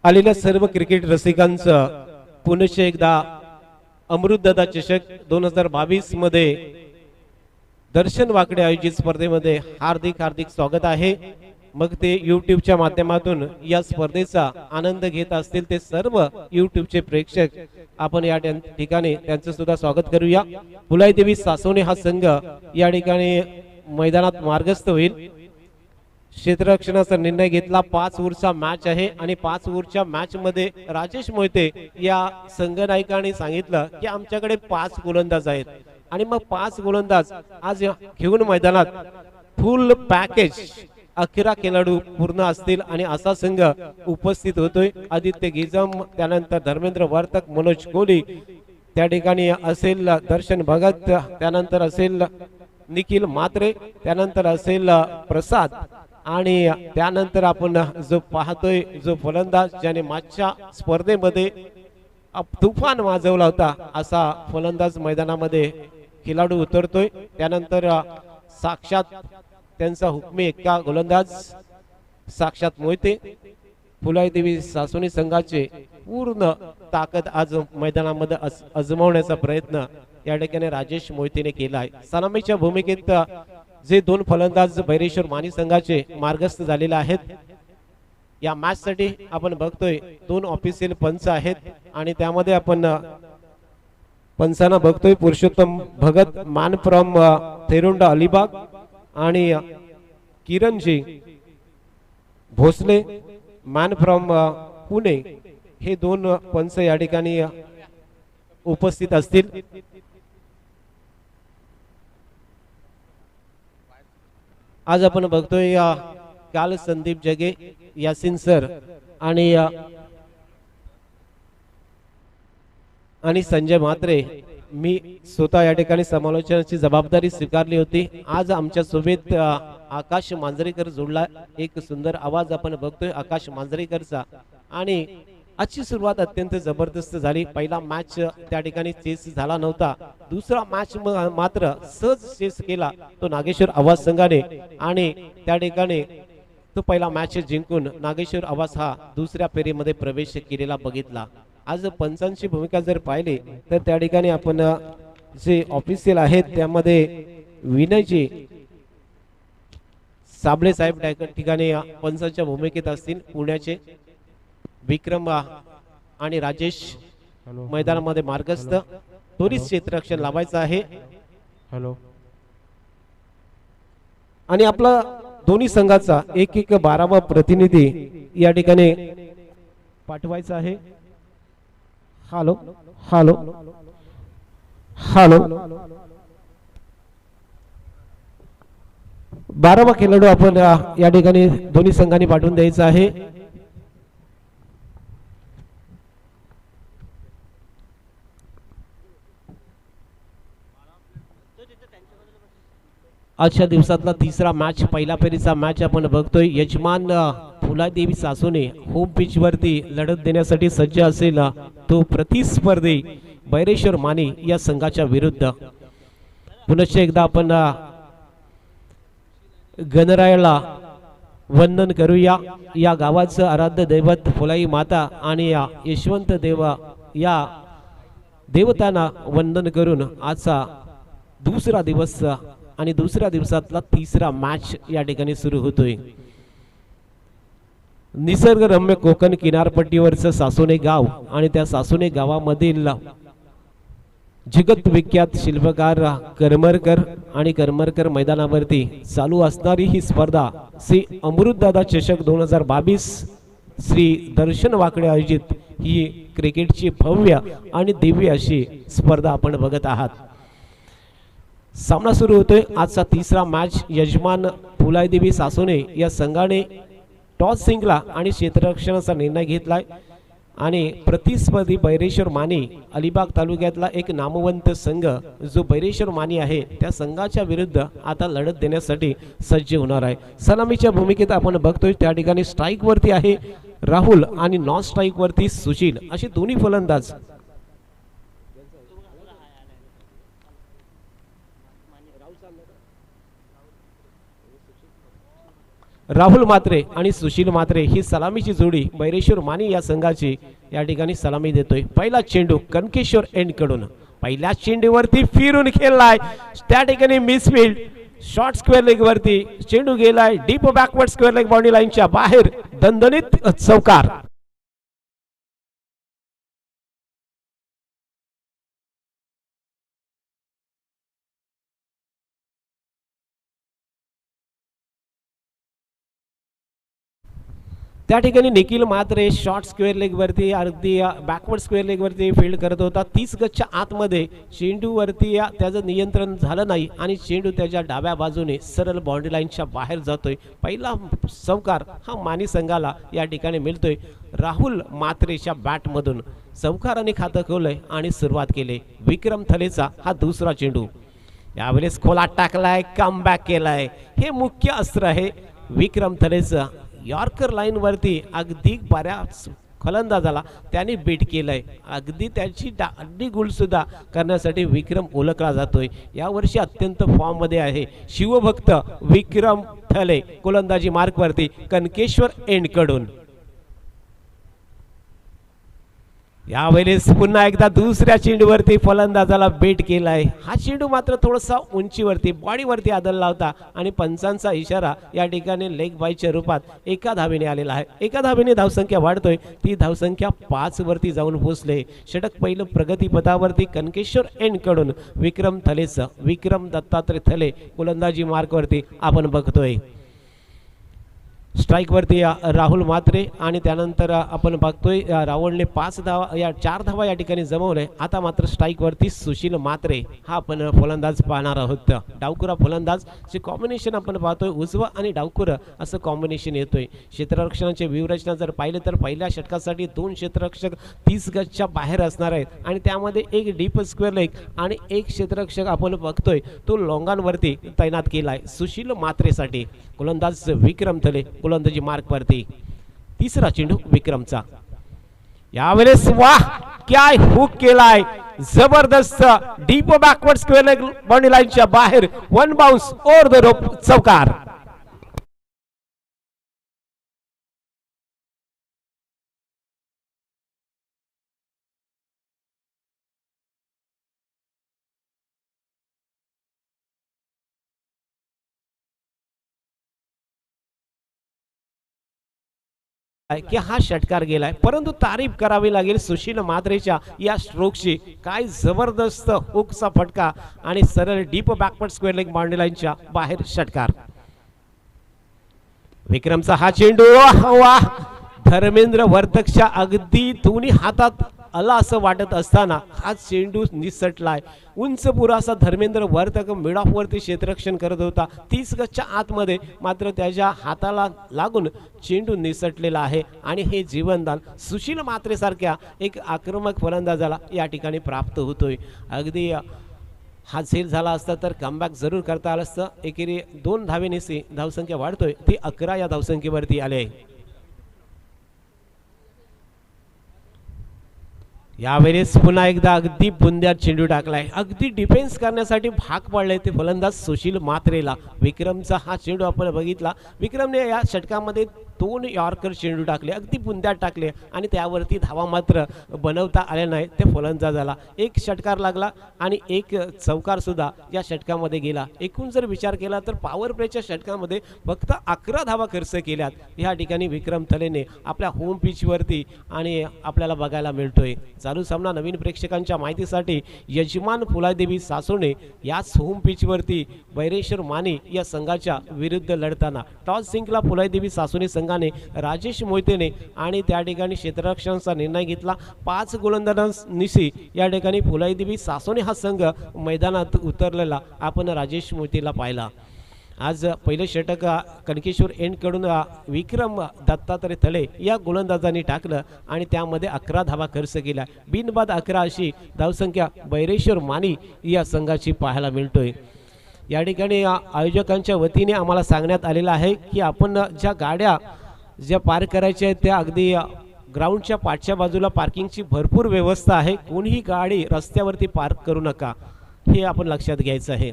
आलेल्या सर्व क्रिकेट रसिकांचं पुनश्च एकदा अमृतदादा चषक 2022 मध्ये दर्शन वाकडे आयोजित स्पर्धेमध्ये हार्दिक हार्दिक स्वागत आहे। मग ते यूट्यूबच्या माध्यमातून या स्पर्धेचा आनंद घेत असतील ते सर्व यूट्यूबचे प्रेक्षक आपण या ठिकाणी त्यांचं सुद्धा स्वागत करूया। फुलाई देवी सासोने हा संघ या ठिकाणी मैदानात मार्गस्थ होईल। क्षेत्ररक्षणाचा निर्णय घेतला। 5 ओव्हरचा मॅच आहे आणि 5 ओव्हरच्या मॅच मध्ये राजेश मोहिते या संघनायकाने सांगितलं की आमच्याकडे 5 गोलंदाज आहेत आणि मग 5 गोलंदाज आज घेऊन मैदानात फुल पॅकेज 11 खेळाडू पूर्ण असतील आणि असा संघ उपस्थित होतोय। आदित्य गिजम, त्यानंतर धर्मेंद्र वर्तक, मनोज कोहली त्या ठिकाणी असेल, दर्शन भगत, त्यानंतर असेल निखिल मात्रे, त्यानंतर असेल प्रसाद आणि त्यानंतर आपण जो पाहतोय जो फलंदाज ज्याने मागच्या स्पर्धेमध्ये तुफान वाजवला होता असा फलंदाज मैदानामध्ये खेळाडू उतरतोय। त्यानंतर साक्षात त्यांचा हुकमी एक्का गोलंदाज साक्षात मोहिते। फुलाई देवी सासोनी संघाचे पूर्ण ताकद आज मैदानामध्ये अजमावण्याचा प्रयत्न या ठिकाणी राजेश मोहितेने केला आहे। सलामीच्या भूमिकेत जे 2 फलंदाज बैरेश्वर मानी संघाचे मार्गस्थ झालेले आहेत। या मॅच साठी आपण बघतोय 2 ऑफिशियल पंच आहेत आणि त्यामध्ये आपण पंचांना बघतोय पुरुषोत्तम भगत मान फ्रॉम थेरुंडा अलिबाग आणि किरणजी भोसले मॅन फ्रॉम पुणे हे 2 पंच या ठिकाणी उपस्थित असतील। आज आपण बघतोय काल संदीप जगे, यासिन सर आणि संजय म्हात्रे मी स्वतः या ठिकाणी समालोचनाची जबाबदारी स्वीकारली होती। आज आमच्या सोबत आकाश मांजरेकर जोडला। एक सुंदर आवाज आपण बघतोय आकाश मांजरेकरचा आणि आजची सुरुवात अत्यंत जबरदस्त झाली। पहिला मॅच त्या ठिकाणी चेस झाला नव्हता, दुसरा मॅच मात्र सहज चेस केला तो नागेश्वर आवाज संघाने आणि त्या ठिकाणी तो पहिला मॅच जिंकून नागेश्वर आवाज हा दुसऱ्या फेरीमध्ये प्रवेश केलेला बघितला। आज पंचांची भूमिका जर पाहिली तर त्या ठिकाणी आपण जे ऑफिशियल आहेत त्यामध्ये विनयजी साबळे साहेब ठिकाणी पंचांच्या भूमिकेत असतील। पुण्याचे विक्रम आणि राजेश मैदानामध्ये मार्गस्थ। त्वरित क्षेत्ररक्षण लावायचं आहे आणि आपला दोन्ही संघाचा एक 12वा प्रतिनिधी या ठिकाणी पाठवायचा आहे। हॅलो हॅलो हॅलो 12वा खेळाडू आपण या ठिकाणी दोन्ही संघांनी पाठवून द्यायचा आहे। आजच्या दिवसातला तिसरा मॅच, पहिला फेरीचा मॅच आपण बघतोय। यजमान फुलाई देवी सासोने होम पिच वरती लढत देण्यासाठी सज्ज असेल तो प्रतिस्पर्धी बैरेश्वर माने या संघाच्या विरुद्ध। पुनश्च एकदा आपण गणरायाला वंदन करूया। या गावाचं आराध्य दैवत फुलाई माता आणि यशवंत देव या देवतांना वंदन करून आजचा दुसरा दिवस आणि दुसऱ्या दिवसातला तिसरा मॅच या ठिकाणी सुरू होतोय। निसर्गरम्य कोकण किनारपट्टीवरचं सासोने गाव आणि त्या सासोने गावामधील जगत विख्यात शिल्पकार करमरकर आणि करमरकर मैदानावरती चालू असणारी ही स्पर्धा श्री अमृतदादा चषक 2022 श्री दर्शन वाकडे आयोजित ही क्रिकेटची भव्य आणि दिव्य अशी स्पर्धा आपण बघत आहात। सामना सुरू होतोय। आजचा तिसरा मॅच यजमान फुलाई देवी सासोने या संघाने टॉस जिंकला आणि क्षेत्ररक्षणाचा निर्णय घेतलाय आणि प्रतिस्पर्धी बैरेश्वर माने अलिबाग तालुक्यातला एक नामवंत संघ जो बैरेश्वर माने आहे त्या संघाच्या विरुद्ध आता लढत देण्यासाठी सज्ज होणार आहे। सलामीच्या भूमिकेत आपण बघतोय त्या ठिकाणी स्ट्राइक वरती आहे राहुल आणि नॉन स्ट्राइक वरती सुशील असे दोन्ही फलंदाज। राहुल मात्रे आणि सुशील मात्रे ही सलामीची जोडी बैरेश्वर मानी या संघाची या ठिकाणी सलामी देतोय। पहिला चेंडू कनकेश्वर एंड कडून पहिल्या चेंडूवरती फिरून खेळलाय, त्या ठिकाणी मिसफील्ड, शॉर्ट स्क्वेअर लेग वरती चेंडू गेलाय, deep backward square leg boundary लाईनच्या बाहेर, दणदणीत चौकार। त्या ठिकाणी निखिल मात्रे शॉर्ट स्क्वेअर लेग वरती अगदी बॅकवर्ड स्क्वेअर लेग वरती फील्ड करत होता। 30 गजच्या आतमध्ये चेंडूवरती त्याचं नियंत्रण झालं नाही आणि चेंडू त्याच्या डाव्या बाजूने सरळ बाउंड्री लाईनच्या बाहेर जातोय। पहिला चौकार हा मानी संघाला या ठिकाणी मिळतोय। राहुल मात्रेच्या बॅटमधून चौकाराने खातं खोललंय आणि सुरुवात केली। विक्रम थलेचा हा दुसरा चेंडू यावेळेस खोलात टाकलाय, कमबॅक केलाय। हे मुख्य अस्त्र आहे विक्रम थलेचं। यॉर्कर लाईन वरती अगदी बऱ्याच फलंदाजाला त्याने बीट केलंय, अगदी त्याची अगदी गुल सुद्धा करण्यासाठी विक्रम ओळखला जातोय। यावर्षी अत्यंत फॉर्म मध्ये आहे शिवभक्त विक्रम थले। गोलंदाजी मार्क वरती कनकेश्वर एंड कडून यावेळेस पुन्हा एकदा दुसऱ्या चेंडूवरती फलंदाजाला बेट केलाय। हा चेंडू मात्र थोडासा उंचीवरती बॉडीवरती आदळला होता आणि पंचांचा इशारा या ठिकाणी लेग बायच्या रूपात एका धावेने आलेला आहे। एका धावेने धावसंख्या वाढतोय, ती धावसंख्या 5 वरती जाऊन पोहोचले। षटक पहिलं प्रगतीपथावरती कनकेश्वर एंड कडून विक्रम थलेचं, विक्रम दत्तात्रय थले गोलंदाजी मार्क वरती आपण बघतोय। स्ट्राइक वरती राहुल मात्रे आणि त्यानंतर आपण बघतोय राहुलने 5 धावा या 4 धावा या ठिकाणी जमवले। आता मात्र स्ट्राइक वरती सुशील मात्रे हा आपण फलंदाज पाहणार आहोत। डावकुरा फलंदाज चे कॉम्बिनेशन आपण पाहतोय, उजवा आणि डावकुरा असं कॉम्बिनेशन येतोय। क्षेत्ररक्षणाचे व्यूहरचना जर पाहिले तर पहिल्या षटकासाठी 2 क्षेत्ररक्षक 30 गजच्या बाहेर असणार आहेत आणि त्यामध्ये एक डीप स्क्वेअर लेग आणि एक क्षेत्ररक्षक आपण बघतोय तो लॉंगांवरती तैनात केलाय सुशील मात्रेसाठी। गोलंदाज विक्रम थले गोलंदाजी मार्क वरती। तिसरा चेंडू विक्रमचा यावेळेस वाह काय हुक केलाय, जबरदस्त deep backward square leg boundary लाईनच्या बाहेर, one bounce over the rope, चौकार। की हा षटकार गेलाय, परंतु तारीफ करावी लागेल सुशील मात्रेच्या या स्ट्रोकची। काय जबरदस्त हुकचा फटका आणि सरळ deep backward square leg boundary लाईनच्या बाहेर षटकार। विक्रमचा हा चेंडू वाह, धर्मेंद्र वर्तकच्या अगदी दोन्ही हातात आला असं वाटत असताना हा चेंडू निसटलाय। उंच पुरासा धर्मेंद्र वर्तक मिड ऑफ वरती क्षेत्ररक्षण करत होता, 30 गजच्या आतमध्ये मात्र त्याच्या हाताला लागून चेंडू निसटलेला आहे आणि हे जीवनदान सुशील मात्रे सारख्या एक आक्रमक फलंदाजाला या ठिकाणी प्राप्त होतोय। अगदी हा झेल झाला असता तर कमबॅक जरूर करता आलं असतं। एकेरी 2 धावेने धावसंख्या वाढतोय, ती 11 या धावसंख्येवरती आले आहे। यावेळेस पुन्हा एकदा अगदी बुंद्यात चेंडू टाकलाय, अगदी डिफेन्स करण्यासाठी भाग पडले ते फलंदाज सुशील मात्रेला। विक्रमचा हा चेंडू आपण बघितला, विक्रमने या षटकामध्ये 2 यॉर्कर चेंडू टाकले, अगदी बुंद्यात टाकले आणि त्यावरती धावा मात्र बनवता आल्या नाही ते फलंदाजाला। एक षटकार लागला आणि एक चौकार सुद्धा या षटकामध्ये गेला। एकूण जर विचार केला तर पॉवर प्लेच्या षटकामध्ये फक्त 11 धावा खर्च केल्यात या ठिकाणी विक्रम थलेने आपल्या होम पिचवरती आणि आपल्याला बघायला मिळतोय। चालू सामना नवीन प्रेक्षकांच्या माहितीसाठी यजमान फुलादेवी सासोने याच होम पिचवरती बैरेश्वर माने या संघाच्या विरुद्ध लढताना टॉस जिंकला फुलादेवी सासोने संघाने। राजेश मोहितेने आणि त्या ठिकाणी क्षेत्ररक्षणाचा निर्णय घेतला। 5 गोलंदाजांनिशी या ठिकाणी फुलादेवी सासोने हा संघ मैदानात उतरलेला आपण राजेश मोहितेला पाहिला। आज पहिले षटक कनकेश्वर एंड कडून विक्रम दत्तात्रय थले या गोलंदाजांनी टाकलं आणि त्यामध्ये 11 धावा खर्च केल्या। बिनबाद 11 अशी धावसंख्या बैरेश्वर मानी या संघाची पाहायला मिळतोय। या ठिकाणी आयोजकांच्या वतीने आम्हाला सांगण्यात आलेलं आहे की आपण ज्या गाड्या ज्या पार्क करायच्या आहेत त्या अगदी ग्राउंडच्या पाठच्या बाजूला पार्किंगची भरपूर व्यवस्था आहे, कोणीही गाडी रस्त्यावरती पार्क करू नका हे आपण लक्षात घ्यायचं आहे।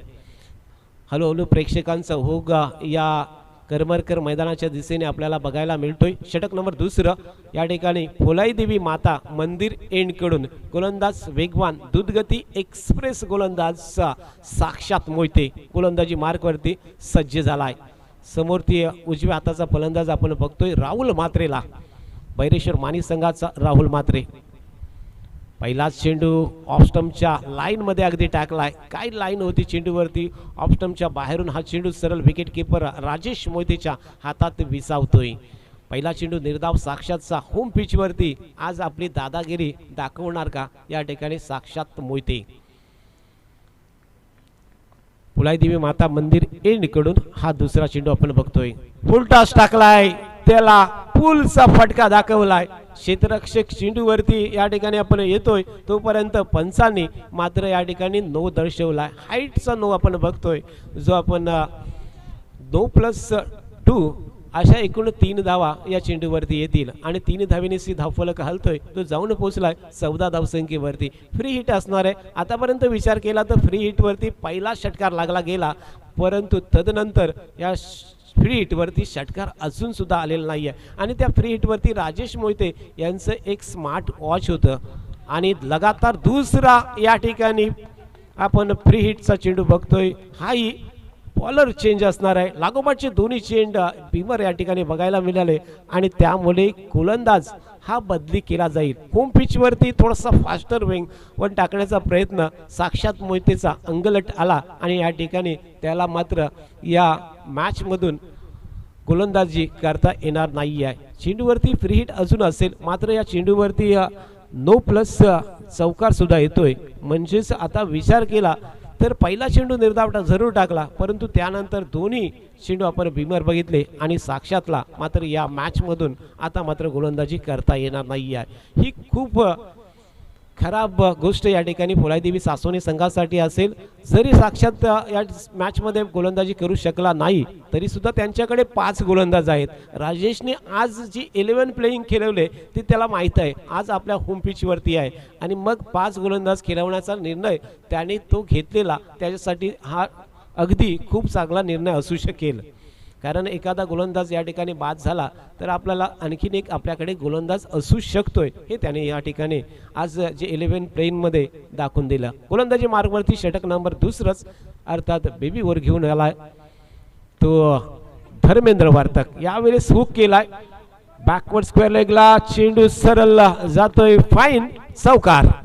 हळूहळू प्रेक्षकांचा ओघ या करमरकर मैदानाच्या दिशेने आपल्याला बघायला मिळतोय। षटक नंबर दुसरं या ठिकाणी फुलाई देवी माता मंदिर एंड कडून गोलंदाज वेगवान दूधगती एक्सप्रेस गोलंदाज साक्षात मोहिते गोलंदाजी मार्क वरती सज्ज झालाय। समोरती उजव्या हाताचा फलंदाज आपण बघतोय राहुल मात्रेला, बैरेश्वर मानी संघाचा राहुल मात्रे। पहिलाच चेंडू ऑफ स्टंपच्या लाईन मध्ये अगदी टाकलाय। काय लाईन होती चेंडूवरती, ऑफ स्टंपच्या बाहेरून हा चेंडू सरळ विकेट किपर राजेश मोहितेच्या हातात विसावतोय। पहिला चेंडू निर्धाव साक्षातचा होम पिच वरती आज आपली दादागिरी दाखवणार का या ठिकाणी साक्षात मोहिते। फुलाई देवी माता मंदिर एंड कडून हा दुसरा चेंडू आपण बघतोय, फुल टॉस टाकलाय, त्याला पुलचा फटका दाखवलाय। क्षेत्ररक्षक चेंडूवरती या ठिकाणी आपण येतोय तोपर्यंत पंचांनी मात्र या ठिकाणी नो दर्शवलाय। हाईटचा नो आपण बघतोय, जो आपण 2+2 अशा एकूण 3 धावा या चेंडूवरती येतील आणि 3 धावेने सी धावफलक हलतोय, तो जाऊन पोहोचलाय 14 धावसंख्येवरती। फ्री हिट असणार आहे। आतापर्यंत विचार केला तर फ्री हिट वरती पहिला षटकार लागला गेला, परंतु तदनंतर या फ्री हिट वरती षटकार अजून सुद्धा आलेला नाहीये आणि त्या फ्री हिट वरती राजेश मोहिते यांचं एक स्मार्ट वॉच होतं आणि लगातार दुसरा या ठिकाणी आपण फ्री हिटचा चेंडू बघतोय। हाही बॉलर चेंज असणार आहे। लागोपाठचे दोन्ही चेंड बीमर या ठिकाणी बघायला मिळाले आणि त्यामुळे गोलंदाज हा बदली केला जाईल। होम पिच वरती थोडासा फास्टर विंग वन टाकण्याचा प्रयत्न साक्षात मोहितेचा अंगलट आला आणि या ठिकाणी त्याला मात्र या मॅच मधून गोलंदाजी करता येणार नाही आहे। चेंडूवरती फ्री हिट अजून असेल, मात्र या चेंडूवरती नो प्लस चौकार सुद्धा येतोय। म्हणजेच आता विचार केला तर पहिला चेंडू निर्धाव जरूर टाकला, परंतु त्यानंतर दोन्ही चेंडू आपण बीमर बघितले आणि साक्षातला मात्र या मॅच मधून आता मात्र गोलंदाजी करता येणार नाही आहे। ही खूप खराब गोष्ट या ठिकाणी फुलाई देवी सासोने संघासाठी असेल। जरी साक्षात या मॅच मध्ये गोलंदाजी करू शकला नाही तरी सुद्धा त्यांच्याकडे 5 गोलंदाज आहेत। राजेशने आज जी 11 प्लेइंग खेळवले ती त्याला माहित आहे, आज आपल्या होम पिच वरती आहे आणि मग 5 गोलंदाज खेळवण्याचा निर्णय त्याने तो घेतलेला, त्याच्यासाठी हा अगदी खूप चांगला निर्णय असू शकेल। कारण एखादा गोलंदाज या ठिकाणी बाद झाला तर आपल्याला आणखीन एक आपल्याकडे गोलंदाज असू शकतोय, हे त्याने या ठिकाणी आज जे 11 प्लेन मध्ये दाखवून दिलं। गोलंदाजी मार्गवरती षटक नंबर दुसरंच अर्थात बेबी वर घेऊन आलाय तो धर्मेंद्र वार्तक। यावेळेस हुक केलाय बॅकवर्ड स्क्वेअर लेगला, चेंडू सरळ जातोय फाईन चौकार।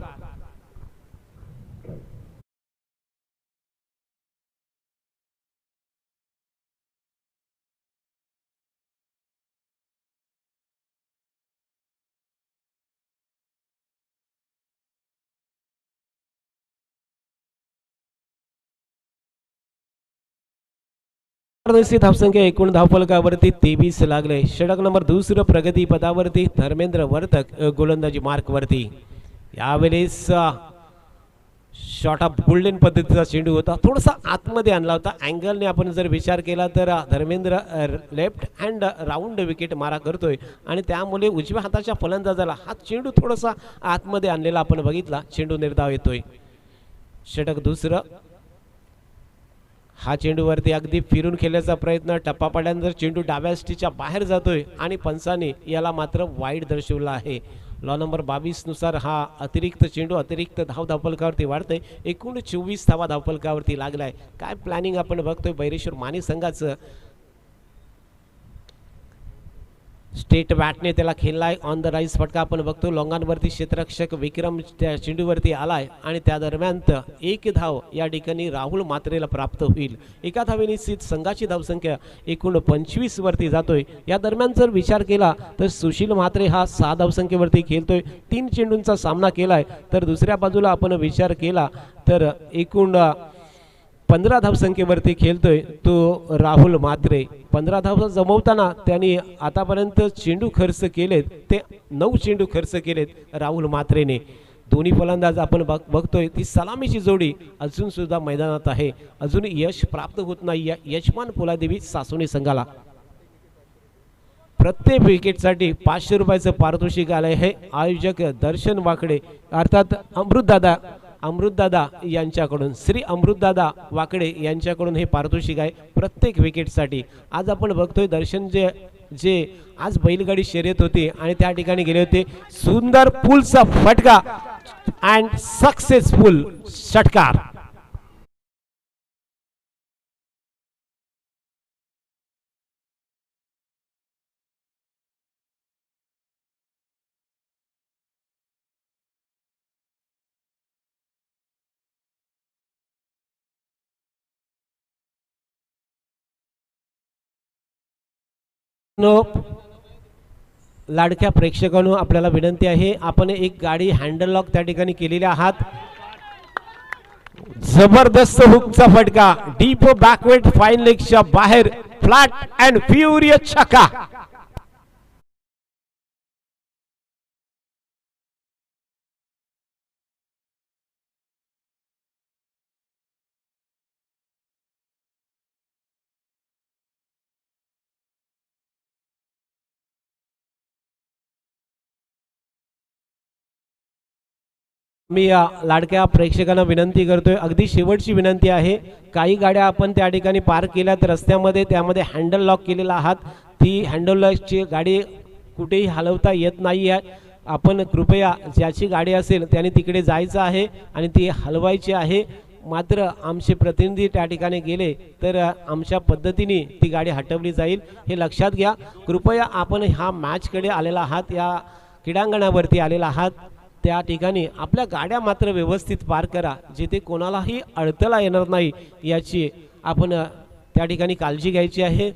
धावसंख्या एकूण धावफलकावरती 23 लागले। षटक नंबर दुसरं प्रगती पदावरती धर्मेंद्र वर्तक गोलंदाजी मार्क वरती। यावेळेस शॉर्ट ऑफ गोल्डन पद्धतीचा चेंडू होता, थोडासा आतमध्ये आणला होता। अँगलने आपण जर विचार केला तर Dharmendra left hand round wicket मारा करतोय आणि त्यामुळे उजव्या हाताच्या फलंदाजाला हा चेंडू थोडासा आतमध्ये आणलेला आपण बघितला, चेंडू निर्धाव येतोय। षटक दुसरं हा चेंडूवरती अगदी फिरून खेळण्याचा प्रयत्न, टप्पा पडल्यानंतर चेंडू डाव्या स्टिच्या बाहेर जातोय आणि पंचाने याला मात्र वाईड दर्शवला आहे। लॉ नंबर 22 नुसार हा अतिरिक्त चेंडू अतिरिक्त धावफलकावरती वाढतोय। एकूण 24 धावा धावफलकावरती लागलाय। काय प्लॅनिंग आपण बघतोय बैरेश्वर मानी संघाचं। स्टेट बॅटने त्याला खेळलाय, ऑन द राईज फटका आपण बघतो। लोंगांवरती क्षेत्ररक्षक विक्रम त्या चेंडूवरती आलाय आणि त्या दरम्यान एक धाव या ठिकाणी राहुल मात्रेला प्राप्त होईल। एका धावेने संघाची धावसंख्या एकूण 25 वरती जातोय। या दरम्यान जर विचार केला तर सुशील म्हात्रे हा 6 धावसंख्येवरती खेळतोय, 3 चेंडूंचा सामना केलाय। तर दुसऱ्या बाजूला आपण विचार केला तर एकूण 15 धावसंख्येवरती खेळतोय तो राहुल मात्रे। 15 धावा जमवताना त्यांनी आतापर्यंत चेंडू खर्च केलेत ते 9 चेंडू खर्च केलेत राहुल मात्रेने। दोन्ही फलंदाज आपण बघतोय ती सलामीची जोडी अजून सुद्धा मैदानात आहे, अजून यश प्राप्त होत नाही या यजमान फुलाई देवी सासोने संघाला। प्रत्येक विकेटसाठी 500 रुपयाचं पारितोषिक आलंय। हे आयोजक दर्शन वाकडे अर्थात अमृतदादा अमृतदादा यांच्याकडून, श्री अमृतदादा वाकडे यांच्याकडून हे पारितोषिक आहे प्रत्येक विकेटसाठी. आज आपण बघतोय दर्शन जे जे आज बैलगाडी शर्यत होती आणि त्या ठिकाणी गेले होते. सुंदर पुलचा फटका अँड सक्सेसफुल षटकार. लाडक्या प्रेक्षकांनो आपल्याला विनंती आहे, आपण एक गाडी हँडल लॉक त्या ठिकाणी केलेली आहात. जबरदस्त हुकचा फटका डीप बॅकवर्ड फाईन लेगच्या बाहेर फ्लॅट अँड फ्युरियस छक्का. मी या लाडक्या प्रेक्षकांना विनंती करतोय, अगदी शेवटची विनंती आहे, काही गाड्या आपण त्या ठिकाणी पार्क केल्या तर रस्त्यामध्ये त्यामध्ये हँडल लॉक केलेला आहात. ती हँडल लॉकची गाडी कुठेही हलवता येत नाही आहे. आपण कृपया ज्याची गाडी असेल त्याने तिकडे जायचं आहे आणि ती हलवायची आहे. मात्र आमचे प्रतिनिधी त्या ठिकाणी गेले तर आमच्या पद्धतीने ती गाडी हटवली जाईल, हे लक्षात घ्या. कृपया आपण ह्या मॅचकडे आलेला आहात, या क्रीडांगणावरती आलेला आहात, त्या ठिकाणी आपल्या गाड्या मात्र व्यवस्थित पार्क करा, जिथे कोणालाही अडथळा येणार नाही याची आपण त्या ठिकाणी काळजी घ्यायची आहे.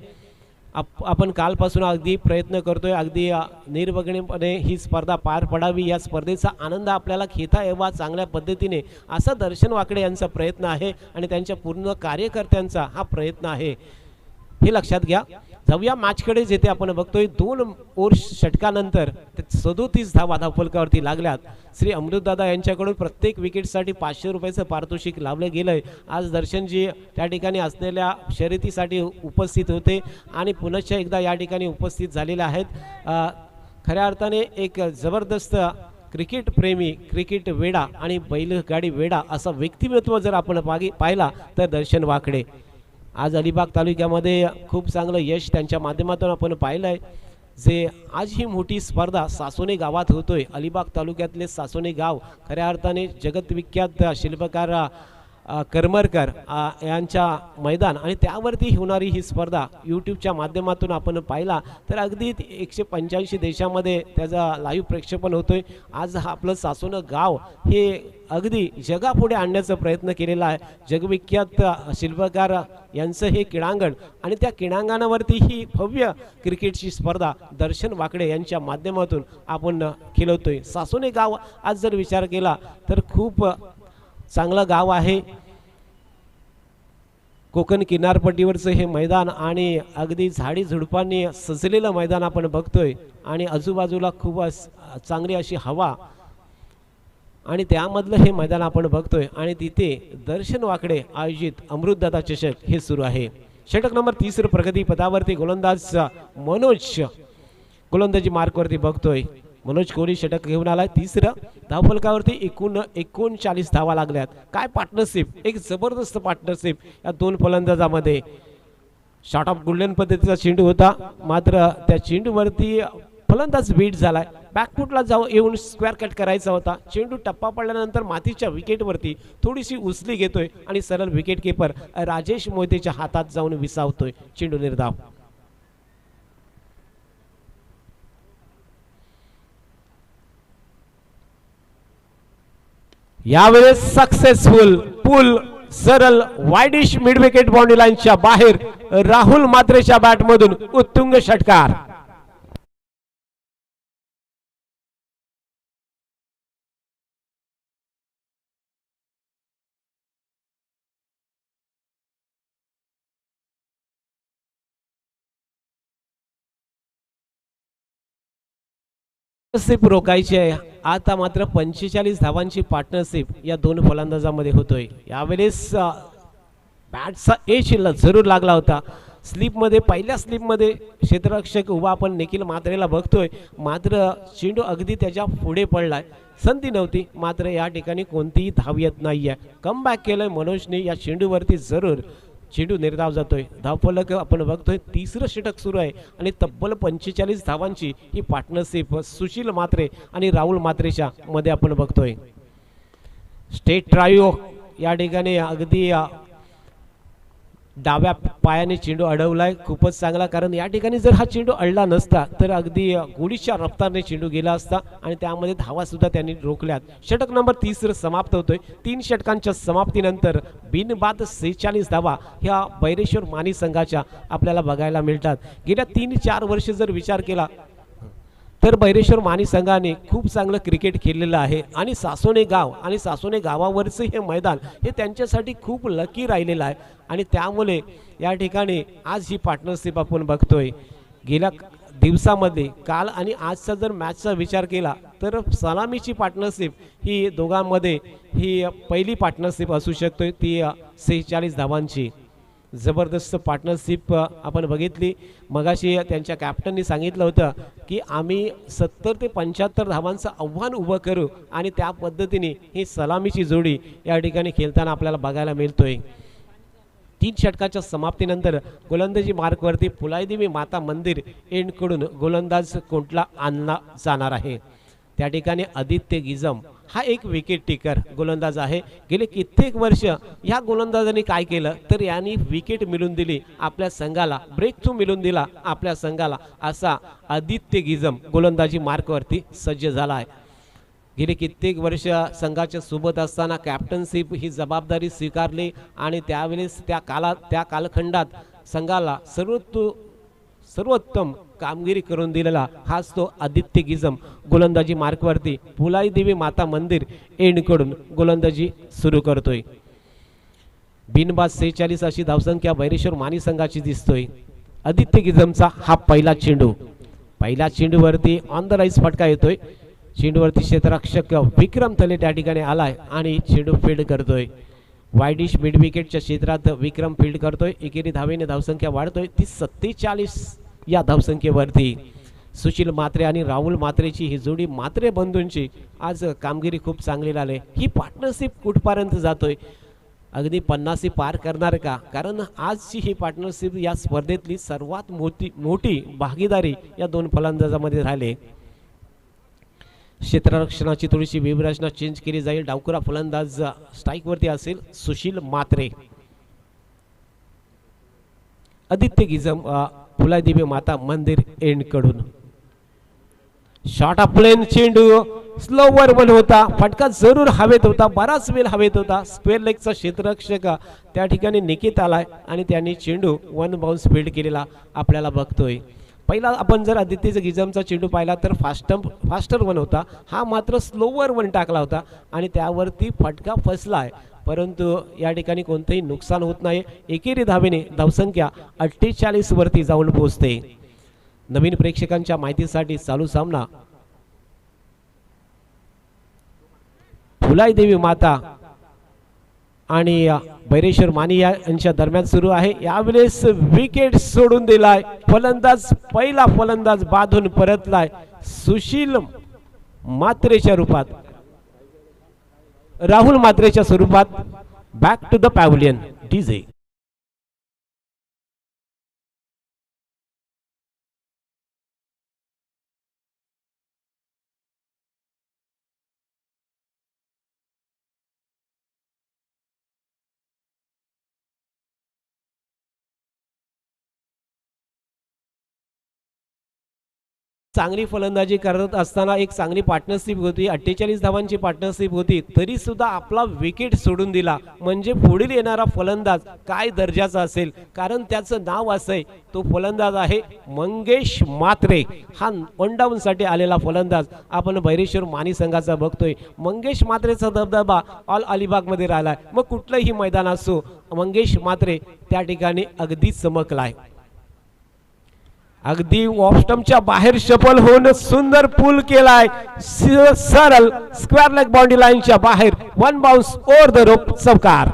आपण कालपासून अगदी प्रयत्न करतोय, अगदी निर्विघ्नपणे ही स्पर्धा पार पडावी, या स्पर्धेचा आनंद आपल्याला घेता यावा चांगल्या पद्धतीने, असा दर्शन वाकडे यांचा प्रयत्न आहे आणि त्यांच्या पूर्ण कार्यकर्त्यांचा हा प्रयत्न आहे, हे लक्षात घ्या. जाऊया मॅचकडे, जेथे आपण बघतोय 2 ओव्हर षटकानंतर 37 धावा धावफलकावरती लागल्यात. श्री अमृतदादा यांच्याकडून प्रत्येक विकेटसाठी 500 रुपयाचं पारितोषिक लावलं गेलंय. आज दर्शनजी त्या ठिकाणी असलेल्या शर्यतीसाठी उपस्थित होते आणि पुनश्च एकदा या ठिकाणी उपस्थित झालेले आहेत. खऱ्या अर्थाने एक जबरदस्त क्रिकेट प्रेमी, क्रिकेट वेडा आणि बैलगाडी वेडा असा व्यक्तिमत्व जर आपण पाहिला तर दर्शन वाकडे. आज अलिबाग तालुक्यामध्ये खूप चांगलं यश त्यांच्या माध्यमातून आपण पाहिलं आहे. जे आज ही मोठी स्पर्धा सासोने गावात होतोय, अलिबाग तालुक्यातले सासोने गाव खऱ्या अर्थाने जगतविख्यात शिल्पकार करमरकर यांच्या मैदान आणि त्यावरती होणारी ही स्पर्धा यूट्यूबच्या माध्यमातून आपण पाहिला तर अगदी 185 देशामध्ये त्याचा लाईव्ह प्रक्षेपण होतोय. आज आपलं सासोनं गाव हे अगदी जगापुढे आणण्याचा प्रयत्न केलेला आहे. जगविख्यात शिल्पकार यांचं हे क्रीडांगण आणि त्या क्रीडांगणावरती ही भव्य क्रिकेटची स्पर्धा दर्शन वाकडे यांच्या माध्यमातून आपण खेळवतोय. सासोने गाव आज जर विचार केला तर खूप चांगलं गाव आहे. कोकण किनारपट्टीवरचं हे मैदान आणि अगदी झाडी झुडपांनी सजलेलं मैदान आपण बघतोय आणि आजूबाजूला खूप चांगली अशी हवा आणि त्यामधलं हे मैदान आपण बघतोय आणि तिथे दर्शन वाकडे आयोजित अमृतदादा चषक हे सुरू आहे. षटक नंबर 30 प्रगती पदावरती गोलंदाज मनोज गोलंदाजी मार्कवरती बघतोय. मनोज कोहली षटक घेऊन आलाय. तिसरं धावफलकावरती 39 धावा लागल्यात. काय पार्टनरशिप, एक जबरदस्त पार्टनरशिप या 2 फलंदाजामध्ये. शॉर्ट ऑफ गोल्डन पद्धतीचा चेंडू होता, मात्र त्या चेंडूवरती फलंदाज बीट झालाय. बॅकफुटला येऊन स्क्वेअर कट करायचा होता. चेंडू टप्पा पडल्यानंतर मातीच्या विकेटवरती थोडीशी उचली घेतोय आणि सरळ विकेट किपर राजेश मोहितेच्या हातात जाऊन विसावतोय. चेंडू निर्धाव. यावेळेस सक्सेसफुल पुल सरळ वाईडिश मिड विकेट बाउंड्री लाईनच्या बाहेर राहुल मात्रेच्या बॅटमधून उत्तुंग षटकार. पार्टनरशिप रोखायची आहे. आता मात्र 45 धावांची पार्टनरशिप या 2 फलंदाजांमध्ये होतोय. यावेळेस बॅटचा एज जरूर लागला होता. स्लिपमध्ये पहिल्या स्लिपमध्ये क्षेत्ररक्षक उभा आपण निखिल म्हात्रेला बघतोय, मात्र चेंडू अगदी त्याच्या पुढे पडलाय, संधी नव्हती, मात्र या ठिकाणी कोणतीही धाव येत नाहीये. कमबॅक केलंय मनोजने, या चेंडूवरती जरूर चेंडू निर्धाव जातोय. धावफलक आपण बघतोय, तिसरं षटक सुरू आहे आणि तब्बल 45 धावांची ही पार्टनरशिप सुशील म्हात्रे आणि राहुल म्हात्रेच्या मध्ये आपण बघतोय. स्टेट ड्राईव्ह या ठिकाणी अगदी डाव्या पायाने चेंडू अडवलाय, खूपच चांगला, कारण या ठिकाणी जर हा चेंडू अडला नसता तर अगदी गोडीच्या रफ्तारने चेंडू गेला असता आणि त्यामध्ये धावा सुद्धा त्यांनी रोखल्यात. षटक नंबर 30 समाप्त होतोय. 3 षटकांच्या समाप्तीनंतर बिनबाद 46 धावा ह्या बैरेश्वर मानी संघाच्या आपल्याला बघायला मिळतात. गेल्या 3-4 वर्ष जर विचार केला तर बैरेश्वर मानी संघाने खूप चांगलं क्रिकेट खेळलेलं आहे आणि सासोने गाव आणि सासोने गावावरचं हे मैदान हे त्यांच्यासाठी खूप लकी राहिलेलं आहे आणि त्यामुळे या ठिकाणी आज ही पार्टनरशिप आपण बघतोय. गेल्या दिवसामध्ये काल आणि आजचा जर मॅचचा विचार केला तर सलामीची पार्टनरशिप ही दोघांमध्ये ही पहिली पार्टनरशिप असू शकते, ती 46 धावांची जबरदस्त पार्टनरशिप आपण बघितली. मगाशी त्यांच्या कॅप्टननी सांगितलं होतं की आम्ही 70 ते 75 धावांचं आव्हान उभं करू आणि त्या पद्धतीने ही सलामीची जोडी या ठिकाणी खेळताना आपल्याला बघायला मिळतोय. 3 षटकाच्या समाप्तीनंतर गोलंदाजी मार्कवरती फुलाईदेवी माता मंदिर एंडकडून गोलंदाज कोंटला आणला जाणार आहे. त्या ठिकाणी आदित्य गिजम हा एक विकेट टेकर गोलंदाज आहे. गेले कित्येक वर्ष ह्या गोलंदाजांनी काय केलं तर यांनी विकेट मिळवून दिली आपल्या संघाला, ब्रेक थ्रू मिळवून दिला आपल्या संघाला, असा आदित्य गिजम गोलंदाजी मार्कवरती सज्ज झाला आहे. गेले कित्येक वर्ष संघाच्या सोबत असताना कॅप्टनशिप ही जबाबदारी स्वीकारली आणि त्यावेळेस त्या कालखंडात संघाला सर्वोत्तम कामगिरी करून दिलेला हाच तो आदित्य गिजम गोलंदाजी मार्कवरती फुलाई देवी माता मंदिर एंडकडून गोलंदाजी सुरू करतोय. बिनबाद 46 अशी धावसंख्या बैरेश्वर मानी संघाची दिसतोय. आदित्य गिजमचा हा पहिला चेंडूवरती ऑन द राईज फटका येतोय. चेंडूवरती क्षेत्ररक्षक विक्रम तले त्या ठिकाणी आलाय आणि चेंडू फील्ड करतोय. वायडिश मिड विकेटच्या क्षेत्रात विक्रम फील्ड करतोय. एकेरी धावेने धावसंख्या वाढतोय, ती 47 या धावसंख्येवरती. सुशील म्हात्रे आणि राहुल म्हात्रेची ही जोडी म्हात्रे बंधूंची आज कामगिरी खूप चांगली झाली. ही पार्टनरशिप कुठपर्यंत जातोय, अगदी 50 पार करणार का? कारण आजची ही पार्टनरशिप या स्पर्धेतली सर्वात मोठी भागीदारी या दोन फलंदाजांमध्ये राहिली. क्षेत्ररक्षणाची थोडीशी व्यूहरचना चेंज केली जाईल. डावखुरा फलंदाज स्ट्राईकवरती असेल सुशील म्हात्रे. आदित्य गिजम फुलादेवी माता मंदिर एंड कडून शॉर्ट ऑफ प्लेन चेंडू स्लोवर बॉल होता, फटका जरूर हवेत होता, बराच वेळ हवेत होता. स्क्वेअर लेगचा क्षेत्ररक्षक त्या ठिकाणी निकेत आलाय आणि त्यांनी चेंडू 1 बाउन्स फील्ड केलेला आपल्याला बघतोय. पहिला आपण जर आदित्य गिजमचा चेंडू पाहिला तर फास्टर वन होता, हा मात्र स्लोवर वन टाकला होता आणि त्यावरती फटका फसलाय, परंतु या ठिकाणी कोणतेही नुकसान होत नाही. एकेरी धावेने धावसंख्या 48 वरती जाऊन पोहोचते. नवीन प्रेक्षकांच्या माहितीसाठी चालू सामना फुलाई देवी माता आणि बैरेश्वर मानी यांच्या दरम्यान सुरू आहे. यावेळेस विकेट सोडून दिलाय पहिला फलंदाज बाधून परतलाय सुशील म्हात्रेच्या रूपात, राहुल म्हात्रेच्या स्वरूपात. Back to the pavilion DJ. चांगली फलंदाजी करत असताना एक चांगली पार्टनरशिप होती, 48 धावांची पार्टनरशिप होती, तरी सुद्धा आपला विकेट सोडून दिला. म्हणजे पुढील येणारा फलंदाज काय दर्जाचा असेल, कारण त्याचं नाव असं तो फलंदाज आहे मंगेश म्हात्रे. हा वन डाऊन साठी आलेला फलंदाज आपण बैरेश्वर मानी संघाचा बघतोय. मंगेश म्हात्रेचा दबदबा ऑल अलिबाग मध्ये राहिलाय. मग कुठलंही मैदान असो, मंगेश म्हात्रे त्या ठिकाणी अगदी चमकलाय. अगदी ऑफस्टंपच्या बाहेर शफल होऊन सुंदर पूल केलाय, सरळ स्क्वेअर लेग बाउंड्री लाईनच्या बाहेर 1 बाउन्स ओव्हर द रोप. चौकार.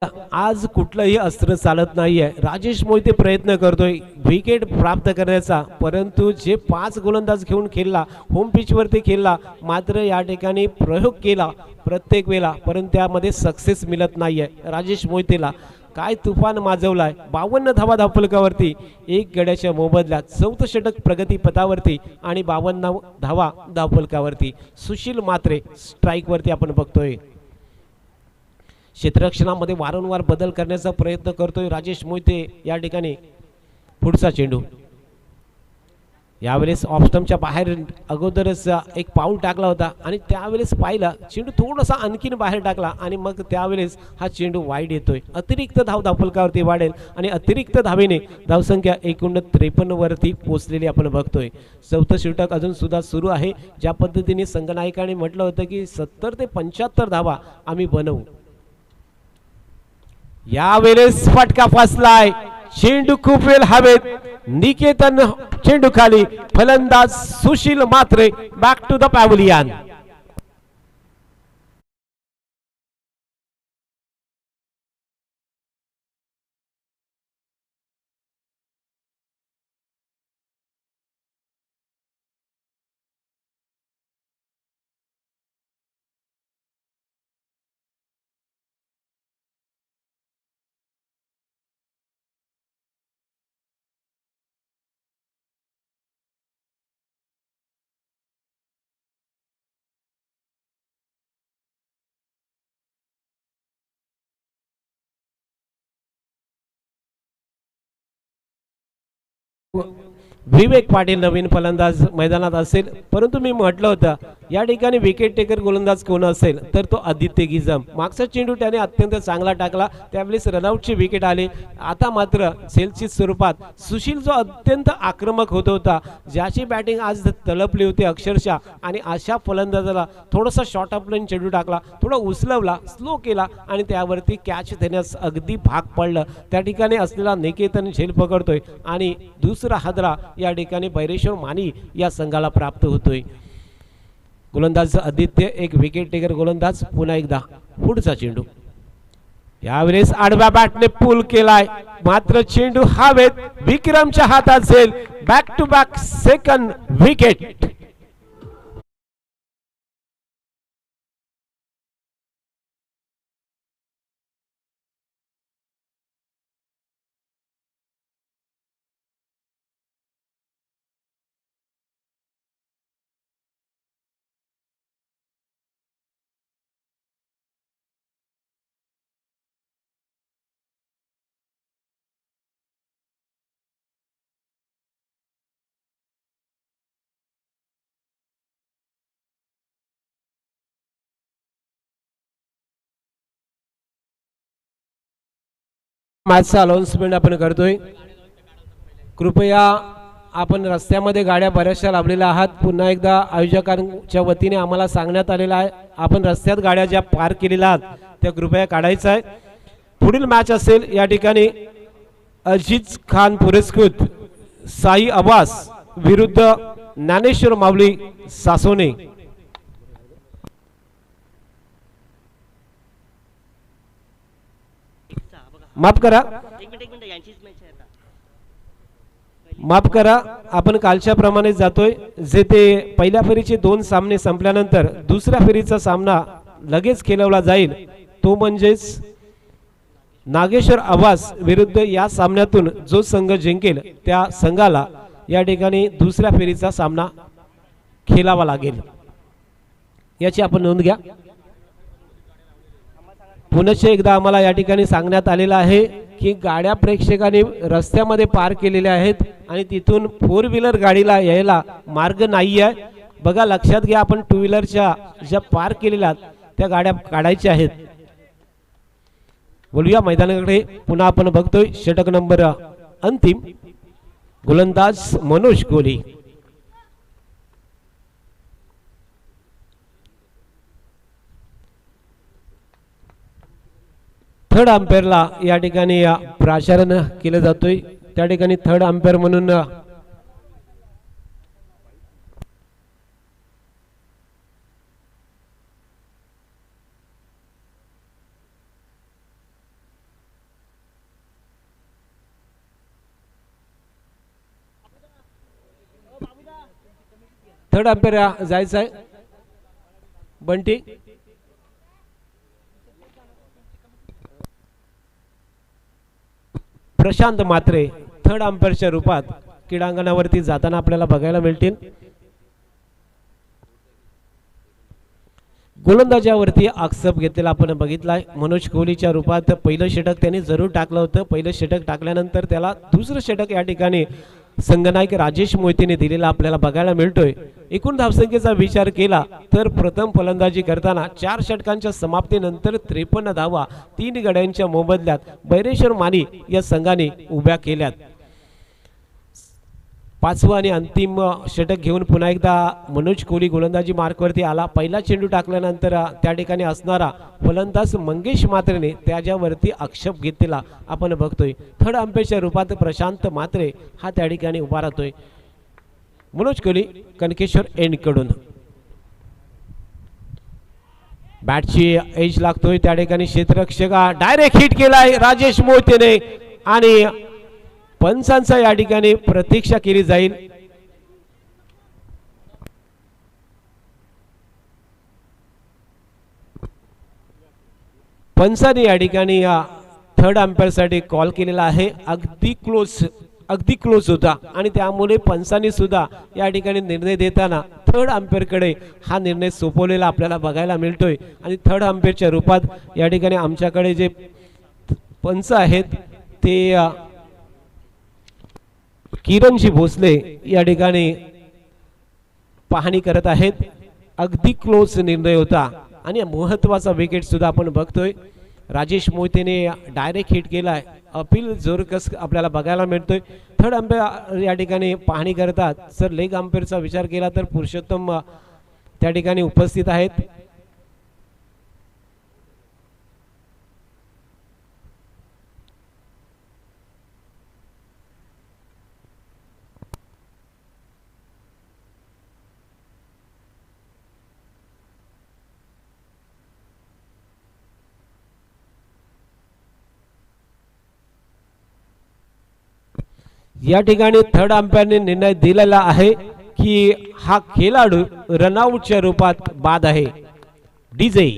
आज कुठलंही अस्त्र चालत नाहीये. राजेश मोहिते प्रयत्न करतोय विकेट प्राप्त करण्याचा, परंतु जे 5 गोलंदाज घेऊन खेळला, होम पिच वरती खेळला, मात्र या ठिकाणी प्रयोग केला प्रत्येक वेळा, परंतु त्यामध्ये सक्सेस मिळत नाहीये. राजेश मोहितेला काय तुफान माजवलाय. 52 धावा धावफलकावरती, एक गड्याच्या मोबदल्यात चौथं षटक प्रगती पथावरती आणि 52 धावा धावफलकावरती. सुशील मात्रे स्ट्राईक वरती आपण बघतोय. क्षेत्ररक्षणामध्ये वारंवार बदल करण्याचा प्रयत्न करतोय राजेश मोहिते. या ठिकाणी पुढचा चेंडू, यावेळेस ऑफस्टमच्या बाहेर अगोदरच एक पाऊल टाकला होता आणि त्यावेळेस पाहिला चेंडू थोडासा आणखीन बाहेर टाकला आणि मग त्यावेळेस हा चेंडू वाईड येतोय. अतिरिक्त धाव धावफलकावरती वाढेल आणि अतिरिक्त धावेने धावसंख्या 53 वरती पोहोचलेली आपण बघतोय. चौथं षटक अजून सुद्धा सुरू आहे. ज्या पद्धतीने संघनायकाने म्हटलं होतं की 70 ते 75 धावा आम्ही बनवू, यावेळेस फटका फसलाय. चेंडू खूप वेळ हवेत, निकेतन चेंडू खाली, फलंदाज सुशील मात्रे बॅक टू द पॅव्हलियन. विवेक पाटील नवीन फलंदाज मैदानात असेल, परंतु मी म्हटलं होतं या ठिकाणी विकेट टेकर गोलंदाज कोण असेल तर तो आदित्य गिजम. मागचा चेंडू त्याने अत्यंत चांगला टाकला, त्यावेळेस रनआउटची विकेट आली. आता मात्र सेलची स्वरूपात सुशील जो अत्यंत आक्रमक होत होता, ज्याची बॅटिंग आज तळपली होती अक्षरशः, आणि अशा फलंदाजाला थोडासा शॉर्ट ऑफ लाईन चेंडू टाकला, थोडा उचलवला, स्लो केला आणि त्यावरती कॅच देण्यास अगदी भाग पडलं. त्या ठिकाणी असलेला निकेतन झेल पकडतोय आणि दुसरा हादरा या ठिकाणी बैरेश्वर मानी या संघाला प्राप्त होतोय. गोलंदाज आदित्य, एक विकेट टेकर गोलंदाज. पुन्हा एकदा पुढचा चेंडू, यावेळेस आडव्या बॅटने पूल केलाय, मात्र चेंडू हवेत, विक्रमच्या हातात जाईल. Back to back second wicket. मॅचचा अनाउन्समेंट आपण करतोय. कृपया आपण रस्त्यामध्ये गाड्या बऱ्याचशा लावलेल्या आहात. पुन्हा एकदा आयोजकांच्या वतीने आम्हाला सांगण्यात आलेलं आहे, आपण रस्त्यात गाड्या ज्या पार्क केलेल्या आहात त्या कृपया काढायचं आहे. पुढील मॅच असेल या ठिकाणी अजीज खान पुरस्कृत साई अब्बास विरुद्ध ज्ञानेश्वर माऊली सासोने. माफ करा, माफ करा, आपण कालच्या प्रमाणे जातोय. जे ते पहिल्या फेरीचे 2 सामने संपल्यानंतर दुसऱ्या फेरीचा सामना लगेच खेळवला जाईल, तो म्हणजेच नागेश्वर आवास विरुद्ध या सामन्यातून जो संघ जिंकेल त्या संघाला या ठिकाणी दुसऱ्या फेरीचा सामना खेळावा लागेल. याची आपण नोंद घ्या. पुन्हा एकदा आम्हाला या ठिकाणी सांगण्यात आलेलं आहे की गाड्या प्रेक्षकांनी रस्त्यामध्ये पार्क केलेल्या आहेत आणि तिथून 4 व्हीलर गाडीला यायला मार्ग नाही आहे. बघा, लक्षात घ्या, आपण 2 व्हीलरच्या ज्या पार्क केलेल्या त्या गाड्या काढायच्या आहेत. बोलूया मैदानाकडे. पुन्हा आपण बघतोय षटक नंबर अंतिम, गोलंदाज मनोज कोहली. थर्ड अंपायरला या ठिकाणी प्राचारण केलं जातोय. त्या ठिकाणी थर्ड अंपायर म्हणून थर्ड अंपायर जायचं आहे बंटी. प्रशांत मात्रे थर्ड अंपायरच्या रूपात क्रीडांगणावरती जाताना आपल्याला बघायला मिळतील. गोलंदाजावरती आक्षेप घेतलेला आपण बघितलाय. मनोज कोहलीच्या रूपात पहिलं षटक त्यांनी जरूर टाकलं होतं. पहिलं षटक टाकल्यानंतर त्याला दुसरं षटक या ठिकाणी संघनायक राजेश मोहितेने दिलेला आपल्याला बघायला मिळतोय. एकूण धावसंख्येचा विचार केला तर प्रथम फलंदाजी करताना 4 षटकांच्या समाप्तीनंतर 53 धावा 3 गड्यांच्या मोबदल्यात बैरेश्वर मानी या संघाने उभ्या केल्यात. पाचवा आणि अंतिम षटक घेऊन पुन्हा एकदा मनोज कोहली गोलंदाजी मार्कवरती आला. पहिला चेंडू टाकल्यानंतर त्या ठिकाणी असणारा फलंदाज मंगेश मात्रेने त्याच्यावरती आक्षेप घेतलेला आपण बघतोय. थर्ड अंपायरच्या रूपात प्रशांत मात्रे हा त्या ठिकाणी उभा राहतोय. मनोज कोहली कनकेश्वर एंड कडून बॅटची एज लागतोय. त्या ठिकाणी क्षेत्ररक्षका डायरेक्ट हिट केलाय राजेश मोहितेने आणि पंचांचा या ठिकाणी प्रतीक्षा केली जाईल. पंचांनी या ठिकाणी या थर्ड अंपायर साठी कॉल केलेला आहे. अगदी क्लोज होता आणि त्यामुळे पंचांनी सुद्धा या ठिकाणी निर्णय देताना थर्ड अंपायर कडे हा निर्णय सोपवलेला आपल्याला बघायला मिळतोय. आणि थर्ड अंपायरच्या रूपात या ठिकाणी आमच्याकडे जे पंच आहेत ते किरणजी भोसले या ठिकाणी पाहणी करत आहेत. अगदी क्लोज निर्णय होता आणि महत्वाचा विकेट सुद्धा आपण बघतोय. राजेश मोहितेने डायरेक्ट हिट केलाय. अपील जोरकस आपल्याला बघायला मिळतोय. थर्ड अंपायर या ठिकाणी पाहणी करतात. जर लेग अंपायरचा विचार केला तर पुरुषोत्तम त्या ठिकाणी उपस्थित आहेत. या ठिकाणी थर्ड अंपायरने निर्णय दिलेला आहे की हा खेळाडू रनआउटच्या रूपात बाद आहे. डीजे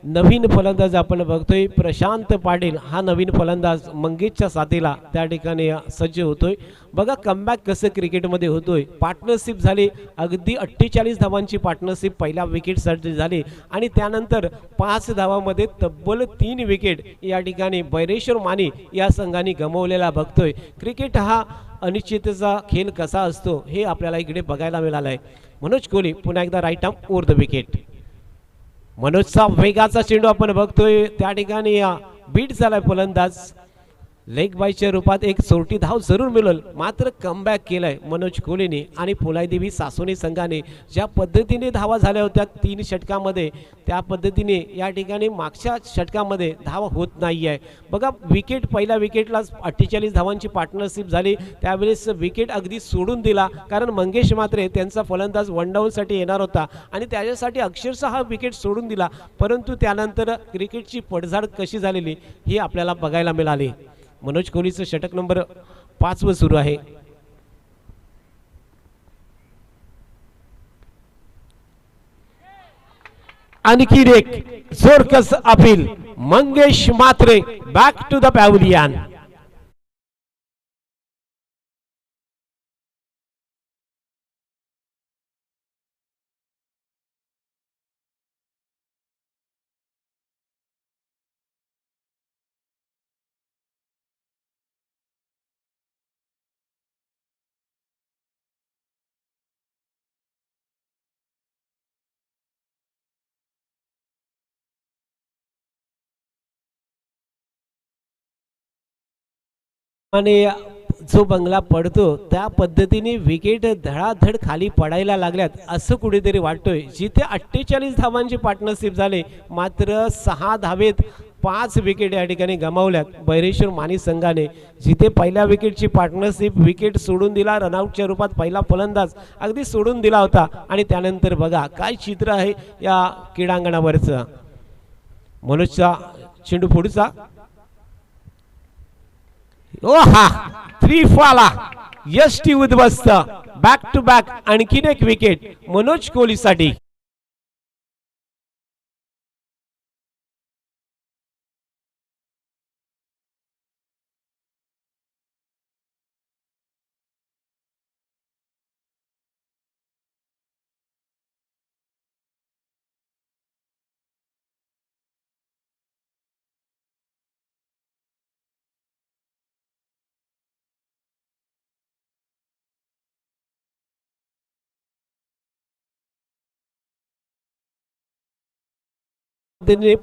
नवीन फलंदाज आपण बघतोय. प्रशांत पाटील हा नवीन फलंदाज मंगेशच्या साथीला त्या ठिकाणी सज्ज होतोय. बघा कमबॅक कसं क्रिकेटमध्ये होतोय. पार्टनरशिप झाली. अगदी 48 धावांची पार्टनरशिप पहिल्या विकेटसाठी झाली आणि त्यानंतर 5 धावांमध्ये तब्बल 3 विकेट या ठिकाणी बैरेश्वर मानी या संघाने गमावलेला बघतोय. क्रिकेट हा अनिश्चिततेचा खेळ कसा असतो हे आपल्याला इकडे बघायला मिळालंय. मनोज कोहली पुन्हा एकदा right arm over the wicket. मनोजचा वेगाचा चेंडू आपण बघतोय. त्या ठिकाणी बीट झालाय फलंदाज. लेग बायच्या रूपात एक सोरटी धाव जरूर मिळेल. मात्र कमबॅक केलाय मनोज कोहलीने आणि पुलादेवी सासोनी संघाने ज्या पद्धतीने धावा झाल्या होत्या 3 षटकामध्ये त्या पद्धतीने या ठिकाणी मागच्या षटकामध्ये धावा होत नाही आहे. बघा विकेट पहिल्या विकेटला 48 धावांची पार्टनरशिप झाली. त्यावेळेस विकेट अगदी सोडून दिला कारण मंगेश मात्रे त्यांचा फलंदाज वन डाऊनसाठी येणार होता आणि त्याच्यासाठी अक्षरशः हा विकेट सोडून दिला. परंतु त्यानंतर क्रिकेटची पडझड कशी झालेली ही आपल्याला बघायला मिळाली. मनोज कोहलीचं षटक नंबर 5 वर सुरू आहे. आणखी एक जोरकस appeal. Mangesh Matre back to the pavilion. आणि जो बंगला पडतो त्या पद्धतीने विकेट धडाधड खाली पडायला लागल्यात असं कुठेतरी वाटतोय। जिथे 48 धावांची पार्टनरशिप झाले मात्र 6 धावेत 5 विकेट या ठिकाणी गमावल्यात बैरेश्वर मानी संघाने। जिथे पहिल्या विकेटची पार्टनरशिप विकेट सोडून दिला रनआउटच्या रूपात पहिला फलंदाज अगदी सोडून दिला होता आणि त्यानंतर बघा काय चित्र आहे या क्रीडांगणावरचं। मनोजचा चेंडू पुढचा ओहा 3 फॉला यष्टी उद्ध्वस्त बॅक टू बॅक आणखीन एक विकेट मनोज कोहलीसाठी।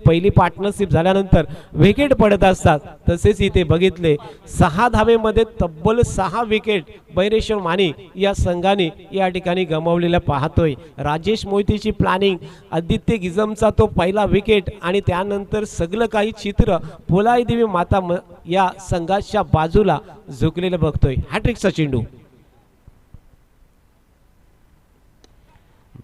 पहिली पार्टनरशिप झाल्यानंतर विकेट पडत असतात तसेच इथे बघितले 6 धावेमध्ये तब्बल 6 विकेट बैरेश्वर मानी या संघाने या ठिकाणी गमावलेल्या पाहतोय। राजेश मोहितेची प्लॅनिंग आदित्य गिजमचा तो पहिला विकेट आणि त्यानंतर सगळं काही चित्र फुलाई देवी माता या संघाच्या बाजूला झुकलेलं बघतोय। हॅट्रिकचा चेंडू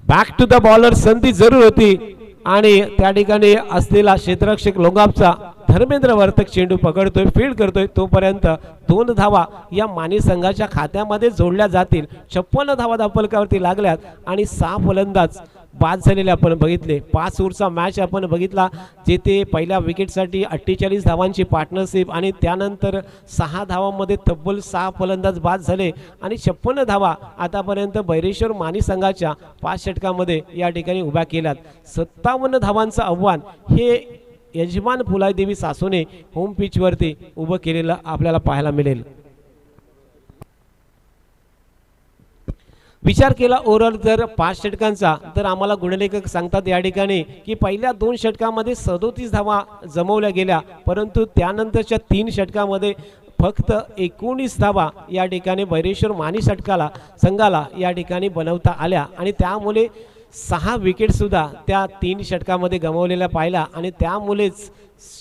बॅक टू द बॉलर संधी जरूर होती आणि त्या ठिकाणी असलेला क्षेत्ररक्षक लोंगापचा धर्मेंद्र वर्तक चेंडू पकडतोय फील्ड करतोय तोपर्यंत 2 धावा या मानी संघाच्या खात्यामध्ये जोडल्या जातील। 56 धावा धावफलकावरती लागल्यात आणि 6 फलंदाज बाद झालेले आपण बघितले। 5 ओव्हरचा मॅच आपण बघितला जेथे पहिल्या विकेटसाठी 48 धावांची पार्टनरशिप आणि त्यानंतर 6 धावांमध्ये तब्बल 6 फलंदाज बाद झाले आणि 56 धावा आतापर्यंत बैरेश्वर मानी संघाच्या 5 षटकामध्ये या ठिकाणी उभ्या केल्यात। 57 धावांचं आव्हान हे यजमान फुलाई देवी सासोने होम पिच वरती उभं केलेलं आपल्याला पाहायला मिळेल। विचार केला ओव्हरऑल जर 5 षटकांचा तर आम्हाला गुणलेखक सांगतात या ठिकाणी की पहिल्या 2 षटकामध्ये 37 धावा जमवल्या गेल्या परंतु त्यानंतरच्या 3 षटकामध्ये फक्त 19 धावा या ठिकाणी बैरेश्वर मानी संघाला या ठिकाणी बनवता आल्या आणि त्यामुळे 6 विकेट सुद्धा त्या 3 षटकामध्ये गमावलेल्या पाहिल्या आणि त्यामुळेच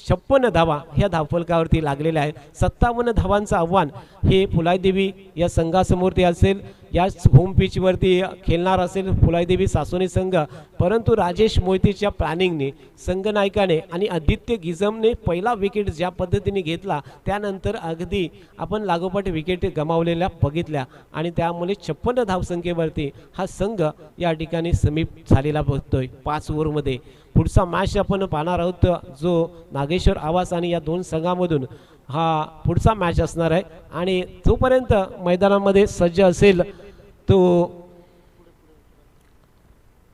56 धावा ह्या धावफलकावरती लागलेल्या आहेत। 57 धावांचं आव्हान हे फुलाई देवी या संघासमोरती असेल। याच होम पिच वरती खेळणार असेल फुलाई देवी सासोनी संघ परंतु राजेश मोहितेच्या प्लॅनिंगने संघनायकाने आणि आदित्य गिजमने पहिला विकेट ज्या पद्धतीने घेतला त्यानंतर अगदी आपण लागोपाठ विकेट गमावलेल्या बघितल्या आणि त्यामुळे 56 धावसंख्येवरती हा संघ या ठिकाणी समीप झालेला बघतोय 5 ओव्हरमध्ये। पुढचा मॅच आपण पाहणार आहोत जो नागेश्वर आवास आणि या 2 संघांमधून हा पुढचा मॅच असणार आहे आणि जोपर्यंत मैदानामध्ये सज्ज असेल तो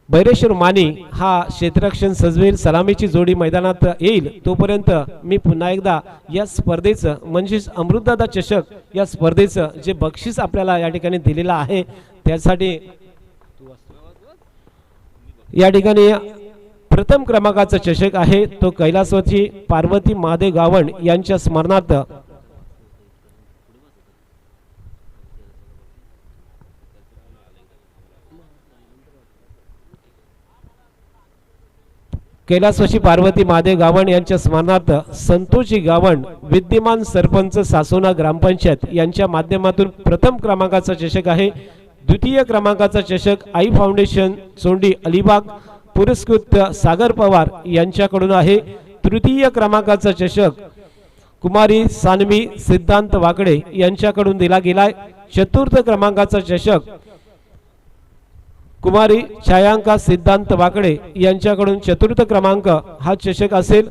बैरेश्वर मानी हा क्षेत्ररक्षण सजवेल सलामीची जोडी मैदानात येईल तोपर्यंत मी पुन्हा एकदा या स्पर्धेचं म्हणजेच अमृतदादा चषक या स्पर्धेचं जे बक्षीस आपल्याला या ठिकाणी दिलेलं आहे त्यासाठी या ठिकाणी प्रथम क्रमांकाचा चषक आहे तो कैलासवासी पार्वती महादेव गावण यांच्या स्मरणार्थ कैलासवासी पार्वती महादेव गावण यांच्या स्मरणार्थ संतोषजी गावण विद्यमान सरपंच सासोना ग्रामपंचायत यांच्या माध्यमातून प्रथम क्रमांकाचा चषक आहे। द्वितीय क्रमांकाचा चषक आई फाउंडेशन सोंडी अलिबाग पुरस्कृत सागर पवार यांच्याकडून आहे। तृतीय क्रमांकाचा चषक कुमारी सानवी सिद्धांत वाकडे यांच्याकडून दिला गेलाय। चतुर्थ क्रमांकाचा चषक कुमारी छायांका सिद्धांत वाकडे यांच्याकडून चतुर्थ क्रमांक हा चषक असेल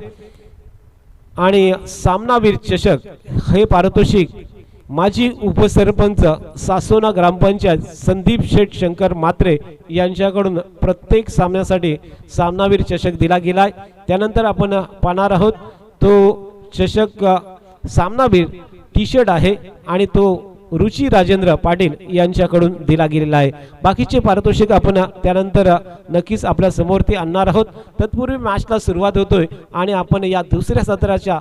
आणि सामनावीर चषक हे पारितोषिक माजी उपसरपंच सासोना ग्रामपंचायत संदीप शेठ शंकर मात्रे यांच्याकडून प्रत्येक सामन्यासाठी सामनावीर चषक दिला गेलाय। त्यानंतर आपण पाहणार आहोत तो चषक सामनावीर टी शर्ट आहे आणि तो रुची राजेंद्र पाटील यांच्याकडून दिला गेलेला आहे। बाकीचे पारितोषिक आपण त्यानंतर नक्कीच आपल्या समोर ते आणणार आहोत। तत्पूर्वी मॅचला सुरुवात होतोय आणि आपण या दुसऱ्या सत्राच्या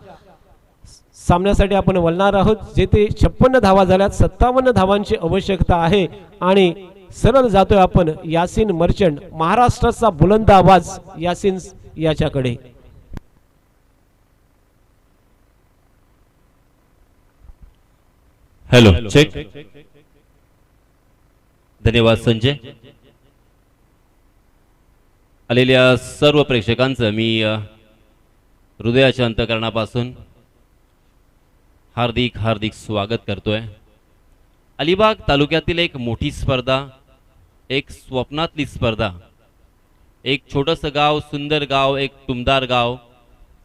सामन्यासाठी आपण वळणार आहोत, जेथे 56 धावा झाल्यात, 57 धावांची आवश्यकता आहे आणि सरळ जातोय आपण यासिन मर्चंट, महाराष्ट्राचा बुलंद आवाज यासिन याच्याकडे. Hello check. धन्यवाद संजय. आलेल्या सर्व प्रेक्षकांचं मी हृदयाच्या अंतःकरणापासून हार्दिक हार्दिक स्वागत करतोय. अलिबाग तालुक्यातील एक मोठी स्पर्धा, एक स्वप्नातली स्पर्धा, एक छोटंसं गाव, सुंदर गाव, एक टुमदार गाव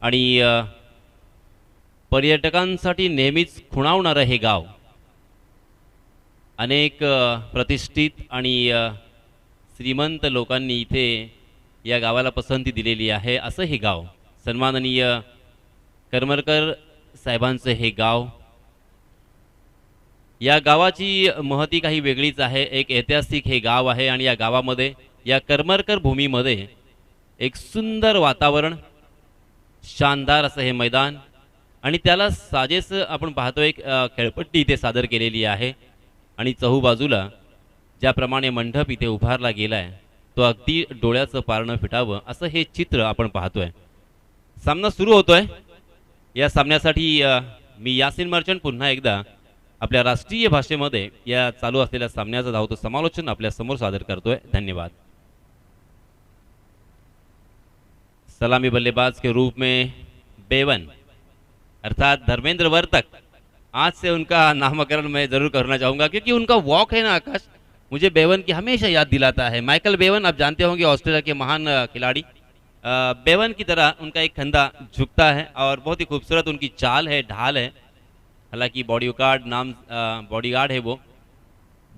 आणि पर्यटकांसाठी नेहमीच खुणावणारं हे गाव. अनेक प्रतिष्ठित आणि श्रीमंत लोकांनी इथे या गावाला पसंती दिलेली आहे. असं हे गाव, सन्माननीय करमरकर साहेबांचं हे गाव. या गावाची महती काही वेगळीच आहे. एक ऐतिहासिक हे गाव आहे आणि या गावामध्ये, या करमरकर भूमीमध्ये एक सुंदर वातावरण, शानदार असं हे मैदान आणि त्याला साजेस आपण पाहतो एक खेळपट्टी इथे सादर केलेली आहे आणि चहूबाजूला ज्याप्रमाणे मंडप इथे उभारला गेलाय तो अगदी डोळ्याचं पारणं फिटावं असं हे चित्र आपण पाहतोय. सामना सुरू होतोय. या सामन्यासाठी मी यासिन मर्चंट पुन्हा एकदा आपल्या राष्ट्रीय भाषेमध्ये या चालू असलेल्या सामन्याचं धावतं समालोचन आपल्या समोर सादर करतोय. धन्यवाद. सलामी बल्लेबाज के रूप में बेवन अर्थात धर्मेंद्र वर्तक, आज से उनका नामकरण मैं जरूर करना चाहूँगा क्योंकि उनका वॉक है ना आकाश, मुझे बेवन की हमेशा याद दिलाता है. माइकल बेवन, आप जानते होंगे ऑस्ट्रेलिया के महान खिलाड़ी. बेवन की तरह उनका एक कंधा झुकता है और बहुत ही खूबसूरत उनकी चाल है, ढाल है. हालांकि बॉडीगार्ड है वो.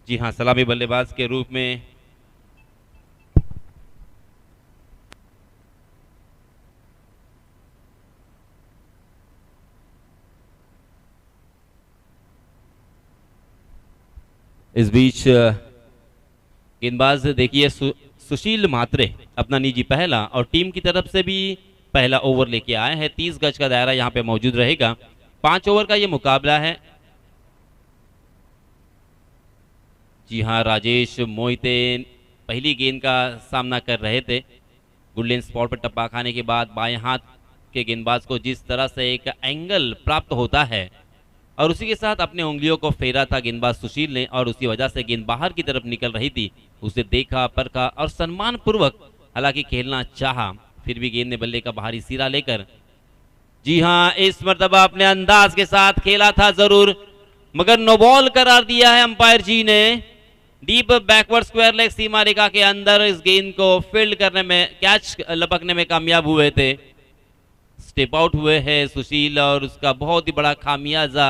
जी हाँ, सलामी बल्लेबाज के रूप में इस बीच गेंदबाज देखिए सुशील म्हात्रे अपना निजी पहला और टीम की तरफ से भी पहला ओवर लेके आए हैं. 30 गज का दायरा यहां पे मौजूद रहेगा. 5 ओवर का ये मुकाबला है. जी हां, राजेश मोहिते पहली गेंद का सामना कर रहे थे. गुडलेन स्पॉट पर टप्पा खाने के बाद बाएं हाथ के गेंदबाज को जिस तरह से एक एंगल प्राप्त होता है और उसी के साथ अपने उंगलियों को फेरा था गेंदबाज सुशील ने और उसी वजह से गेंद बाहर की तरफ निकल रही थी. उसे देखा, परखा और सम्मान पूर्वक हालांकि खेलना चाहा, फिर भी गेंद ने बल्ले का बाहरी सिरा लेकर, जी हां, इस मर्तबा अपने अंदाज के साथ खेला था जरूर, मगर नो बॉल करार दिया है अंपायर जी ने. डीप बैकवर्ड स्क्वायर लेग सीमा रेखा के अंदर इस गेंद को फील्ड करने में, कैच लपकने में कामयाब हुए थे. स्टेप आउट हुए हैं सुशील और उसका बहुत ही बड़ा खामियाजा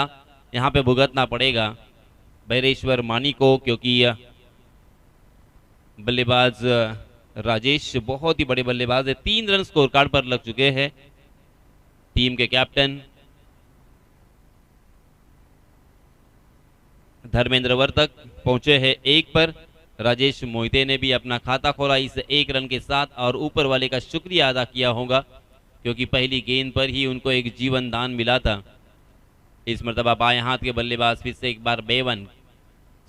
यहाँ पे भुगतना पड़ेगा भैरेश्वर मानी को, क्योंकि बल्लेबाज राजेश बहुत ही बड़े बल्लेबाज है. 3 रन स्कोर कार्ड पर लग चुके हैं. टीम के कैप्टन धर्मेंद्र वर्तक पहुंचे हैं 1 पर. राजेश मोहिते ने भी अपना खाता खोला इस 1 रन के साथ और ऊपर वाले का शुक्रिया अदा किया होगा क्योंकि पहली गेंद पर ही उनको एक जीवन दान मिला था. इस मर्तबा बाएं हाथ के बल्लेबाज फिर से एक बार बेवन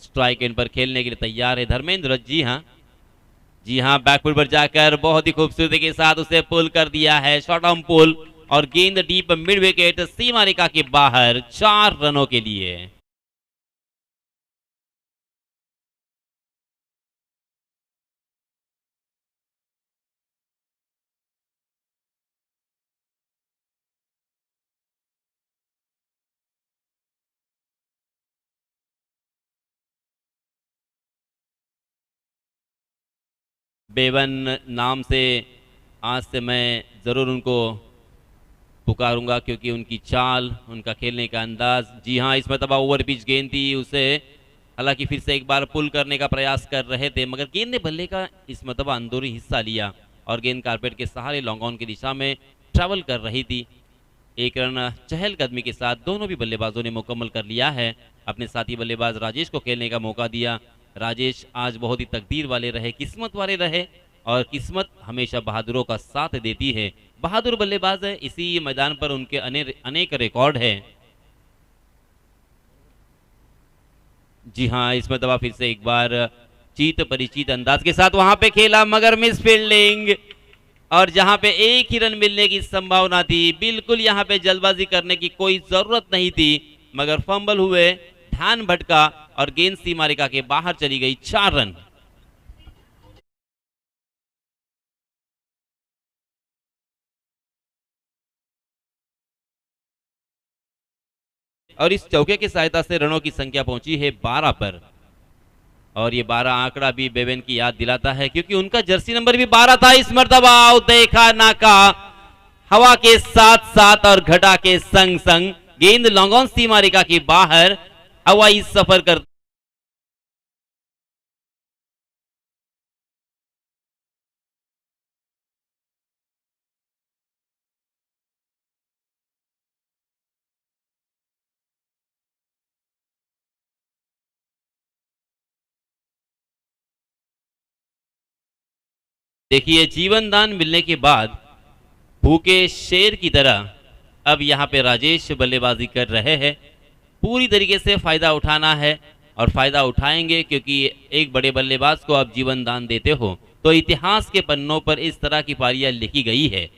स्ट्राइक एंड पर खेलने के लिए तैयार है धर्मेंद्र. जी हाँ, बैकफुट पर जाकर बहुत ही खूबसूरती के साथ उसे पुल कर दिया है, शॉर्ट आर्म पुल, और गेंद डीप मिड विकेट सीमा रेखा के बाहर 4 रनों के लिए. बेवन नाम से आज से मैं ज़रूर उनको पुकारूंगा क्योंकि उनकी चाल, उनका खेलने का अंदाज. जी हाँ, इस मरतबा ओवर पिच गेंद थी, उसे हालांकि फिर से एक बार पुल करने का प्रयास कर रहे थे मगर गेंद ने बल्ले का इस मरतबा अंदरूनी हिस्सा लिया और गेंद carpet K Sahare long on की दिशा में ट्रैवल कर रही थी. 1 रन चहलकदमी के साथ दोनों भी बल्लेबाजों ने मुकम्मल कर लिया है. अपने साथी बल्लेबाज राजेश को खेलने का मौका दिया. राजेश आज बहुत ही तकदीर वाले रहे, किस्मत वाले रहे और किस्मत हमेशा बहादुरों का साथ देती है. बहादुर बल्लेबाज है, इसी मैदान पर उनके अनेक रिकॉर्ड है. जी हाँ, इस मरतबा फिर से एक बार चीत परिचित अंदाज के साथ वहां पे खेला, मगर मिस फील्डिंग। और जहां पे एक ही रन मिलने की संभावना थी, बिल्कुल यहां पे जल्दबाजी करने की कोई जरूरत नहीं थी, मगर फंबल हुए, ध्यान भटका और गेंद सीमा रेखा के बाहर चली गई। 4 रन। और इस चौके की सहायता से रनों की संख्या पहुंची है 12 पर। और ये 12 आंकड़ा भी बेवेन की याद दिलाता है, क्योंकि उनका जर्सी नंबर भी 12 था। इस मर्तबा देखा ना का, हवा के साथ साथ और घटा के संग संग गेंद लॉन्ग ऑन सीमा रेखा के बाहर हवाई सफर कर। देखिए, जीवन दान मिलने के बाद भूखे शेर की तरह अब यहां पे राजेश बल्लेबाजी कर रहे हैं। पूरी तरीके से फायदा उठाना है और फायदा उठाएंगे, क्योंकि एक बड़े बल्लेबाज को आप जीवन दान देते हो तो इतिहास के पन्नों पर इस तरह की पारियां लिखी गई है।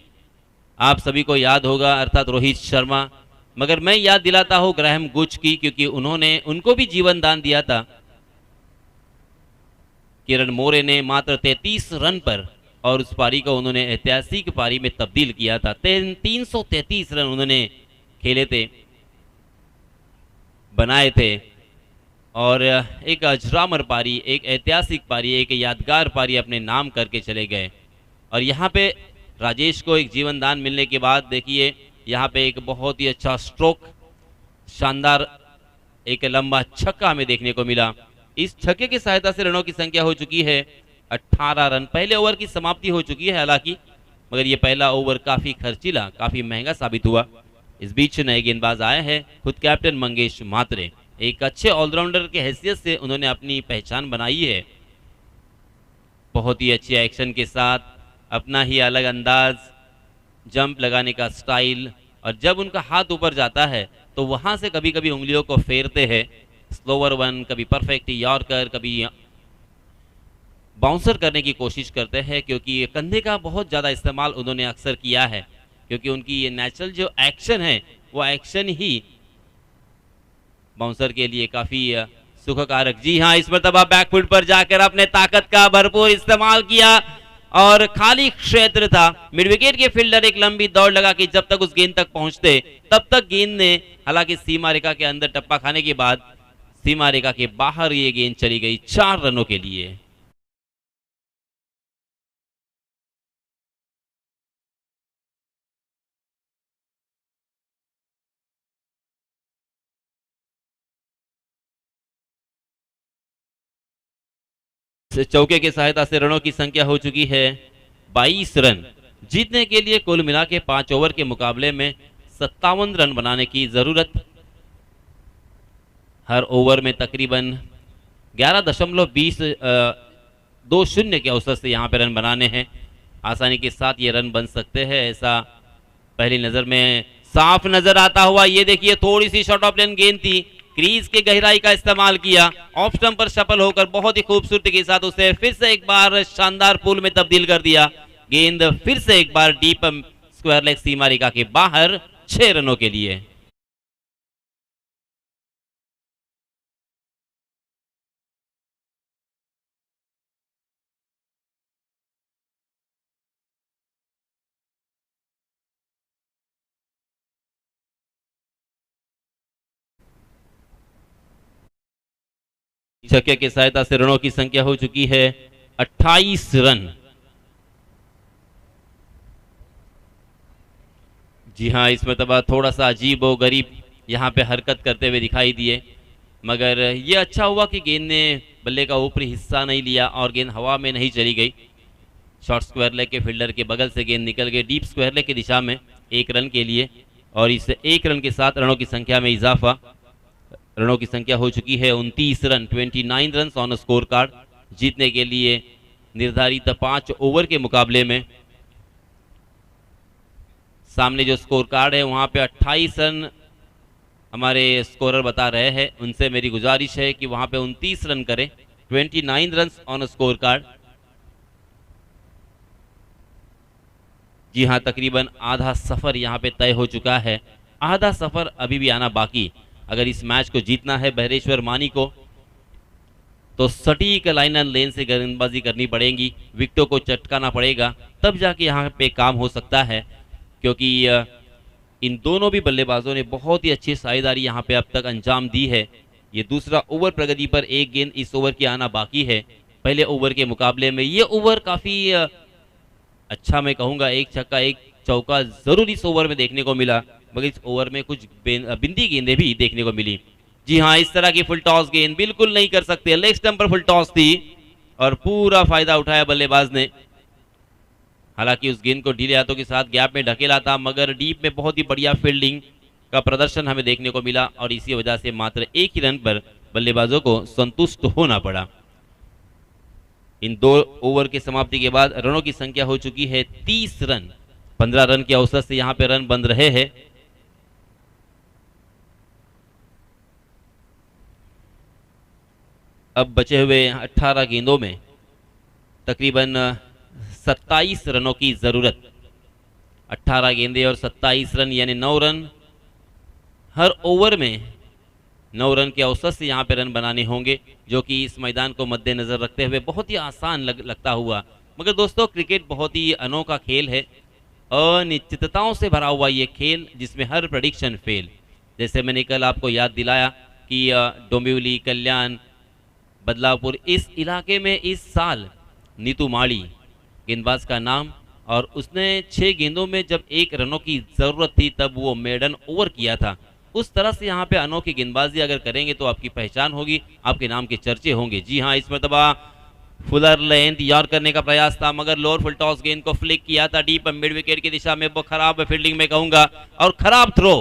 आप सभी को याद होगा, अर्थात रोहित शर्मा, मगर मैं याद दिलाता हूं ग्राहम गुच की, क्योंकि उनको भी जीवन दान दिया था। किरण मोरे ने मात्र 33 रन पर, और उस पारी को उन्होंने ऐतिहासिक पारी में तब्दील किया था। 333 रन उन्होंने खेले थे, बनाए थे, और एक अजरामर पारी, एक ऐतिहासिक पारी, एक यादगार पारी अपने नाम करके चले गए। और यहाँ पे राजेश को एक जीवन दान मिलने के बाद देखिए यहाँ पे एक बहुत ही अच्छा स्ट्रोक, शानदार एक लंबा छक्का हमें देखने को मिला। इस छक्के की सहायता से रनों की संख्या हो चुकी है 18 रन। पहले ओवर की समाप्ति हो चुकी है हालांकि, मगर ये पहला ओवर काफी खर्चीला, काफी महंगा साबित हुआ। इस बीच नए गेंदबाज आए हैं, खुद कैप्टन मंगेश म्हात्रे। एक अच्छे ऑलराउंडर के हैसियत से उन्होंने अपनी पहचान बनाई है। बहुत ही अच्छे एक्शन के साथ, अपना ही अलग अंदाज, जंप लगाने का स्टाइल, और जब उनका हाथ ऊपर जाता है तो वहां से कभी कभी उंगलियों को फेरते हैं, स्लोवर वन, कभी परफेक्ट यॉर्कर, कभी बाउंसर करने की कोशिश करते हैं, क्योंकि कंधे का बहुत ज़्यादा इस्तेमाल उन्होंने अक्सर किया है, क्योंकि उनकी ये नेचुरल जो एक्शन है वो एक्शन ही बाउंसर के लिए काफ़ी सुखकारक। जी हाँ, इस मरतबा बैकफुट पर जाकर अपने ताकत का भरपूर इस्तेमाल किया, और खाली क्षेत्र था। मिड विकेट के फील्डर एक लंबी दौड़ लगा कि जब तक उस गेंद तक पहुंचते तब तक गेंद ने, हालांकि सीमा रेखा के अंदर टप्पा खाने के बाद सीमा रेखा के बाहर ये गेंद चली गई 4 रनों के लिए। चौके की सहायता से रनों की संख्या हो चुकी है 22 रन। जीतने के लिए कुल मिला के 5 ओवर के मुकाबले में 57 रन बनाने की जरूरत। हर ओवर में तकरीबन 11.20 के औसत से यहाँ पे रन बनाने हैं। आसानी के साथ ये रन बन सकते हैं, ऐसा पहली नजर में साफ नजर आता हुआ। ये देखिए, थोड़ी सी शॉर्ट ऑफ लेन गेंद थी, क्रीज के गहराई का इस्तेमाल किया, ऑफ स्टंप पर सफल होकर बहुत ही खूबसूरती के साथ उसे फिर से एक बार शानदार पुल में तब्दील कर दिया। गेंद फिर से एक बार डीप स्क्वायर लेग सीमा रेखा के बाहर 6 रनों के लिए। छक्के की सहायता से रनों की संख्या हो चुकी है 28 रन। जी हाँ, इस मरतबा थोड़ा सा अजीब व गरीब यहाँ पे हरकत करते हुए दिखाई दिए, मगर ये अच्छा हुआ कि गेंद ने बल्ले का ऊपरी हिस्सा नहीं लिया और गेंद हवा में नहीं चली गई। शॉर्ट स्क्वायर लेग के फील्डर के बगल से गेंद निकल गई डीप स्क्वायर लेग की दिशा में 1 रन के लिए, और इस 1 रन के साथ रनों की संख्या में इजाफा। रनों की संख्या हो चुकी है 29 run, 29 run on score card. जीतने के लिए निर्धारित 5 ओवर के मुकाबले में सामने जो स्कोर कार्ड है वहां पे 28 रन हमारे स्कोरर बता रहे हैं, उनसे मेरी गुजारिश है कि वहां पे 29 रन करें, 29 रन ऑन स्कोर कार्ड। जी हाँ, तकरीबन आधा सफर यहाँ पे तय हो चुका है, आधा सफर अभी भी आना बाकी। अगर इस मैच को जीतना है बहरेश्वर मानी को, तो सटीक लाइन एंड लेन से गेंदबाजी करनी पड़ेगी, विकेटों को चटकाना पड़ेगा, तब जाके यहाँ पे काम हो सकता है। क्योंकि इन दोनों भी बल्लेबाजों ने बहुत ही अच्छी साझेदारी यहाँ पे अब तक अंजाम दी है। ये दूसरा ओवर प्रगति पर एक गेंद इस ओवर की आना बाकी है। पहले ओवर के मुकाबले में ये ओवर काफी अच्छा, मैं कहूँगा एक छक्का एक चौका जरूर इस ओवर में देखने को मिला, मगर इस ओवर में कुछ बिंदी गेंदें भी देखने को मिली। जी हाँ, इस तरह की फुल टॉस गेंद बिल्कुल नहीं कर सकते, लेग स्टंप पर फुल टॉस थी और पूरा फायदा उठाया बल्लेबाज ने। हालांकि उस गेंद को ढीले हाथों के साथ गैप में ढकेला था, मगर डीप में बहुत ही बढ़िया फील्डिंग का प्रदर्शन हमें देखने को मिला और इसी वजह से मात्र एक ही रन पर बल्लेबाजों को संतुष्ट होना पड़ा। इन 2 ओवर की समाप्ति के बाद रनों की संख्या हो चुकी है 30 रन। 15 रन के औसत से यहां पे रन बन रहे हैं। अब बचे हुए 18 गेंदों में तकरीबन 27 रनों की जरूरत। 18 गेंदें और 27 रन यानी 9 रन हर ओवर में, 9 रन के औसत से यहाँ पे रन बनाने होंगे, जो कि इस मैदान को मद्देनजर रखते हुए बहुत ही आसान लगता हुआ। मगर दोस्तों, क्रिकेट बहुत ही अनोखा खेल है, अनिश्चितताओं से भरा हुआ ये खेल जिसमें हर प्रेडिक्शन फेल। जैसे मैंने कल आपको याद दिलाया कि डोंबिवली, कल्याण, बदलापुर, इस इलाके में इस साल नीतू माड़ी गेंदबाज का नाम, और उसने 6 गेंदों में जब 1 रनों की जरूरत थी तब वो मेडन ओवर किया था। उस तरह से यहाँ पे अनोखी गेंदबाजी अगर करेंगे तो आपकी पहचान होगी, आपके नाम के चर्चे होंगे। जी हाँ, इस मरतबा फुलर लेंथ यार करने का प्रयास था, मगर लोअर फुल टॉस गेंद को फ्लिक किया था डीप मिड विकेट की दिशा में। वो खराब फील्डिंग में कहूंगा और खराब थ्रो।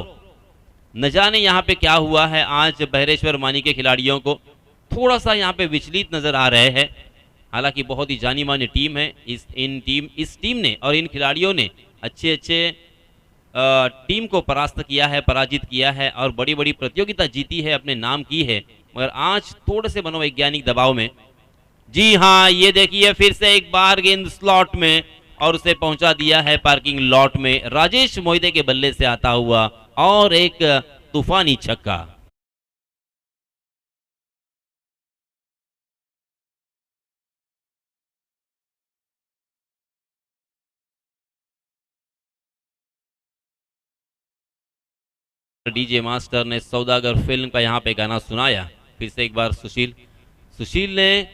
न जाने यहाँ पे क्या हुआ है, आज बहरेश्वर मानी के खिलाड़ियों को थोड़ा सा यहाँ पे विचलित नजर आ रहे हैं। हालांकि बहुत ही जानी मानी टीम है इस टीम ने और इन खिलाड़ियों ने अच्छे टीम को परास्त किया है, पराजित किया है और बड़ी बड़ी प्रतियोगिता जीती है, अपने नाम की है, मगर आज थोड़े से मनोवैज्ञानिक दबाव में। जी हाँ, ये देखिए फिर से एक बार गेंद स्लॉट में और उसे पहुंचा दिया है पार्किंग लॉट में, राजेश मोहिते के बल्ले से आता हुआ और एक तूफानी छक्का। डीजे मास्टर ने सौदागर फिल्म का यहाँ पे गाना सुनाया। फिर से एक बार सुशील ने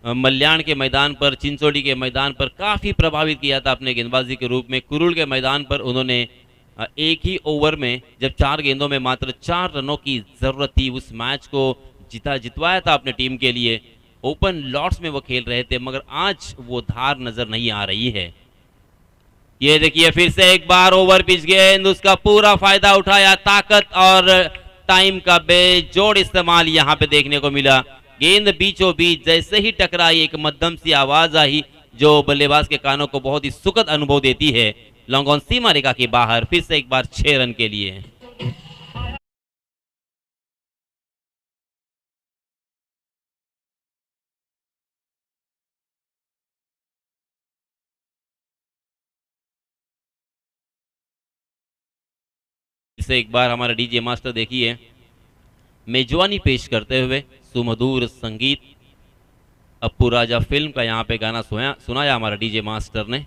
मल्याण के मैदान पर, चिंचोड़ी के मैदान पर काफ़ी प्रभावित किया था अपने गेंदबाजी के रूप में। कुरुल के मैदान पर उन्होंने एक ही ओवर में जब 4 गेंदों में मात्र 4 रनों की ज़रूरत थी, उस मैच को जितवाया था अपने टीम के लिए। ओपन लॉट्स में वो खेल रहे थे, मगर आज वो धार नज़र नहीं आ रही है। ये देखिए फिर से एक बार ओवर पिच गेंद, उसका पूरा फायदा उठाया, ताकत और टाइम का बेजोड़ इस्तेमाल यहाँ पे देखने को मिला। गेंद बीचों बीच जैसे ही टकराई, एक मध्यम सी आवाज आई जो बल्लेबाज के कानों को बहुत ही सुखद अनुभव देती है। लॉन्ग ऑन सीमा रेखा के बाहर, फिर से एक बार 6 रन के लिए। इसे एक बार हमारा डीजे मास्टर देखिए मेजवानी पेश करते हुए सुमधुर संगीत अप्पू राजा फिल्म का यहाँ पे गाना सुनाया हमारा डीजे मास्टर ने।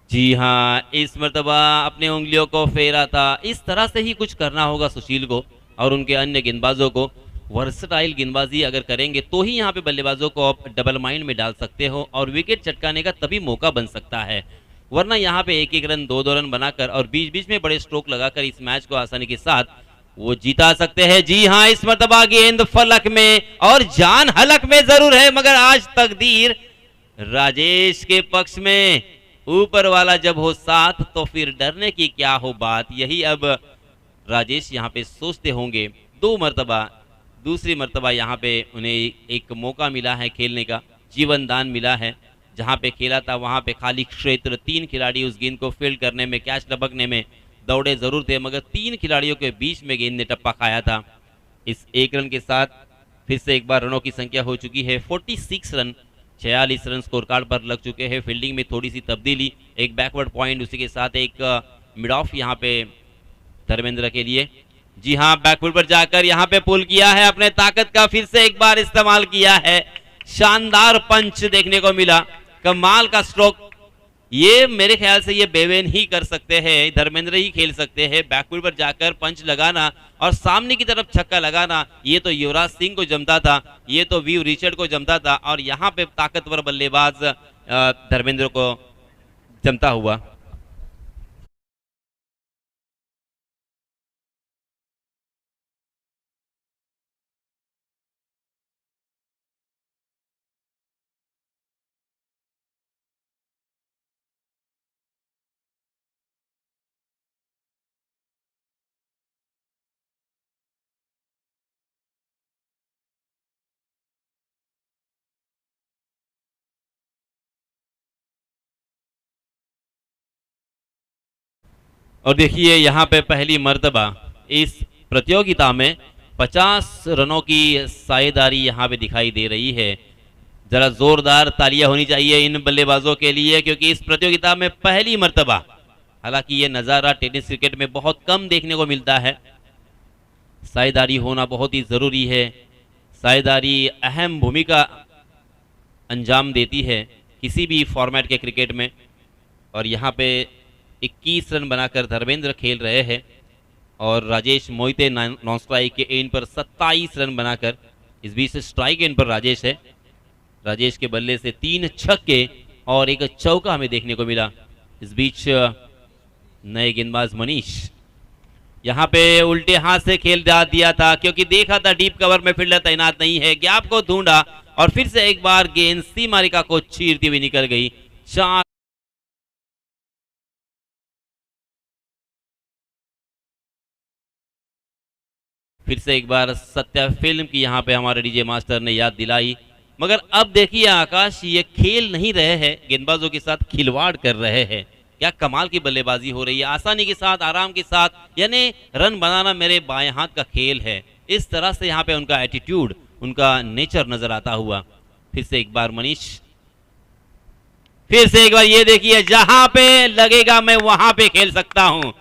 जी हाँ, इस मर्तबा अपने उंगलियों को फेरा था। इस तरह से ही कुछ करना होगा सुशील को और उनके अन्य गेंदबाजों को। वर्सटाइल गेंदबाजी अगर करेंगे तो ही यहाँ पे बल्लेबाजों को आप डबल माइंड में डाल सकते हो और विकेट चटकाने का तभी मौका बन सकता है। वरना यहाँ पे 1-1 रन 2-2 रन बनाकर और बीच बीच में बड़े स्ट्रोक लगाकर इस मैच को आसानी के साथ वो जीता सकते हैं। जी हाँ, इस मर्तबा गेंद फलक में और जान हलक में जरूर है, मगर आज तकदीर राजेश के पक्ष में। ऊपर वाला जब हो साथ तो फिर डरने की क्या हो बात, यही अब राजेश यहाँ पे सोचते होंगे। 2 मर्तबा, दूसरी मर्तबा यहाँ पे उन्हें एक मौका मिला है खेलने का, जीवन दान मिला है। जहाँ पे खेला था वहाँ पे खाली क्षेत्र, 3 खिलाड़ी उस गेंद को फील्ड करने में, कैच लपकने में दौड़े जरूर थे मगर 3 खिलाड़ियों के बीच में गेंद ने टप्पा खाया था। इस 1 रन के साथ फिर से एक बार रनों की संख्या हो चुकी है 46 रन। 46 रन स्कोर कार्ड पर लग चुके हैं। फील्डिंग में थोड़ी सी तब्दीली, एक बैकवर्ड पॉइंट, उसी के साथ एक मिड ऑफ यहाँ पे धर्मेंद्र के लिए। जी हाँ, बैकवर्ड पर जाकर यहाँ पे पुल किया है, अपने ताकत का फिर से एक बार इस्तेमाल किया है। शानदार पंच देखने को मिला, कमाल का स्ट्रोक। ये मेरे ख्याल से ये बेवेन ही कर सकते हैं, धर्मेंद्र ही खेल सकते हैं। बैकवर्ड पर जाकर पंच लगाना और सामने की तरफ छक्का लगाना, ये तो युवराज सिंह को जमता था, ये तो वीव रिचर्ड को जमता था, और यहाँ पे ताकतवर बल्लेबाज धर्मेंद्र को जमता हुआ। और देखिए यहाँ पे पहली मर्तबा इस प्रतियोगिता में 50 रनों की साझेदारी यहाँ पे दिखाई दे रही है। जरा जोरदार तालियां होनी चाहिए इन बल्लेबाजों के लिए, क्योंकि इस प्रतियोगिता में पहली मर्तबा, हालांकि ये नज़ारा टेनिस क्रिकेट में बहुत कम देखने को मिलता है। साझेदारी होना बहुत ही ज़रूरी है। साझेदारी अहम भूमिका अंजाम देती है किसी भी फॉर्मेट के क्रिकेट में। और यहाँ पे 21 रन बनाकर धर्मेंद्र खेल रहे हैं और राजेश मोहिते नॉन स्ट्राइक के एंड पर 27 रन बनाकर, इस बीच स्ट्राइक एंड पर राजेश है। राजेश के बल्ले से 3 छक्के और एक चौका हमें देखने को मिला। इस बीच नए गेंदबाज मनीष यहाँ पे उल्टे हाथ से खेल दिया था, क्योंकि देखा था डीप कवर में फील्डर तैनात नहीं है, गैप को ढूंढा और फिर से एक बार गेंद सीमा रेखा को चीरती हुई निकल गई। 4 फिर से एक बार सत्या फिल्म की यहाँ पे हमारे डीजे मास्टर ने याद दिलाई। मगर अब देखिए आकाश, ये खेल नहीं रहे हैं, गेंदबाजों के साथ खिलवाड़ कर रहे हैं। क्या कमाल की बल्लेबाजी हो रही है, आसानी के साथ, आराम के साथ, यानी रन बनाना मेरे बाएं हाथ का खेल है। इस तरह से यहाँ पे उनका एटीट्यूड, उनका नेचर नजर आता हुआ। फिर से एक बार मनीष, फिर से एक बार ये देखिए, जहां पे लगेगा मैं वहां पे खेल सकता हूं।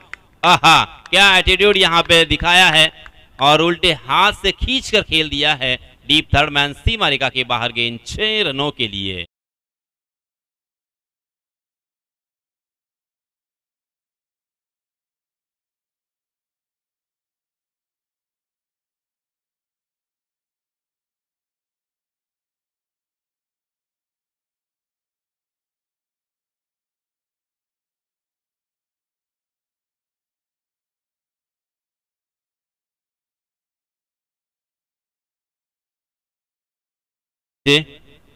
आहा, क्या एटीट्यूड यहाँ पे दिखाया है और उल्टे हाथ से खींचकर खेल दिया है। डीप थर्ड मैन, सीमा रेखा के बाहर गेंद 6 रनों के लिए।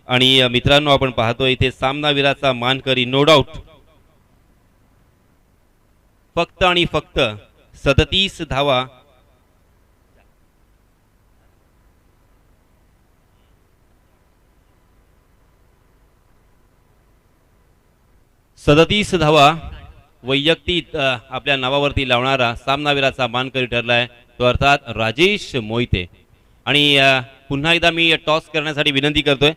आणि मित्रांनो, आपण पाहतो इथे सामनावीराचा मानकरी नो डाऊट फक्त आणि फक्त 37 धावा वैयक्तिक आपल्या नावावरती लावणारा सामनावीराचा मानकरी ठरलाय, तो अर्थात राजेश मोहिते। आणि पुन्हा एकदा मी टॉस करण्यासाठी विनंती करतोय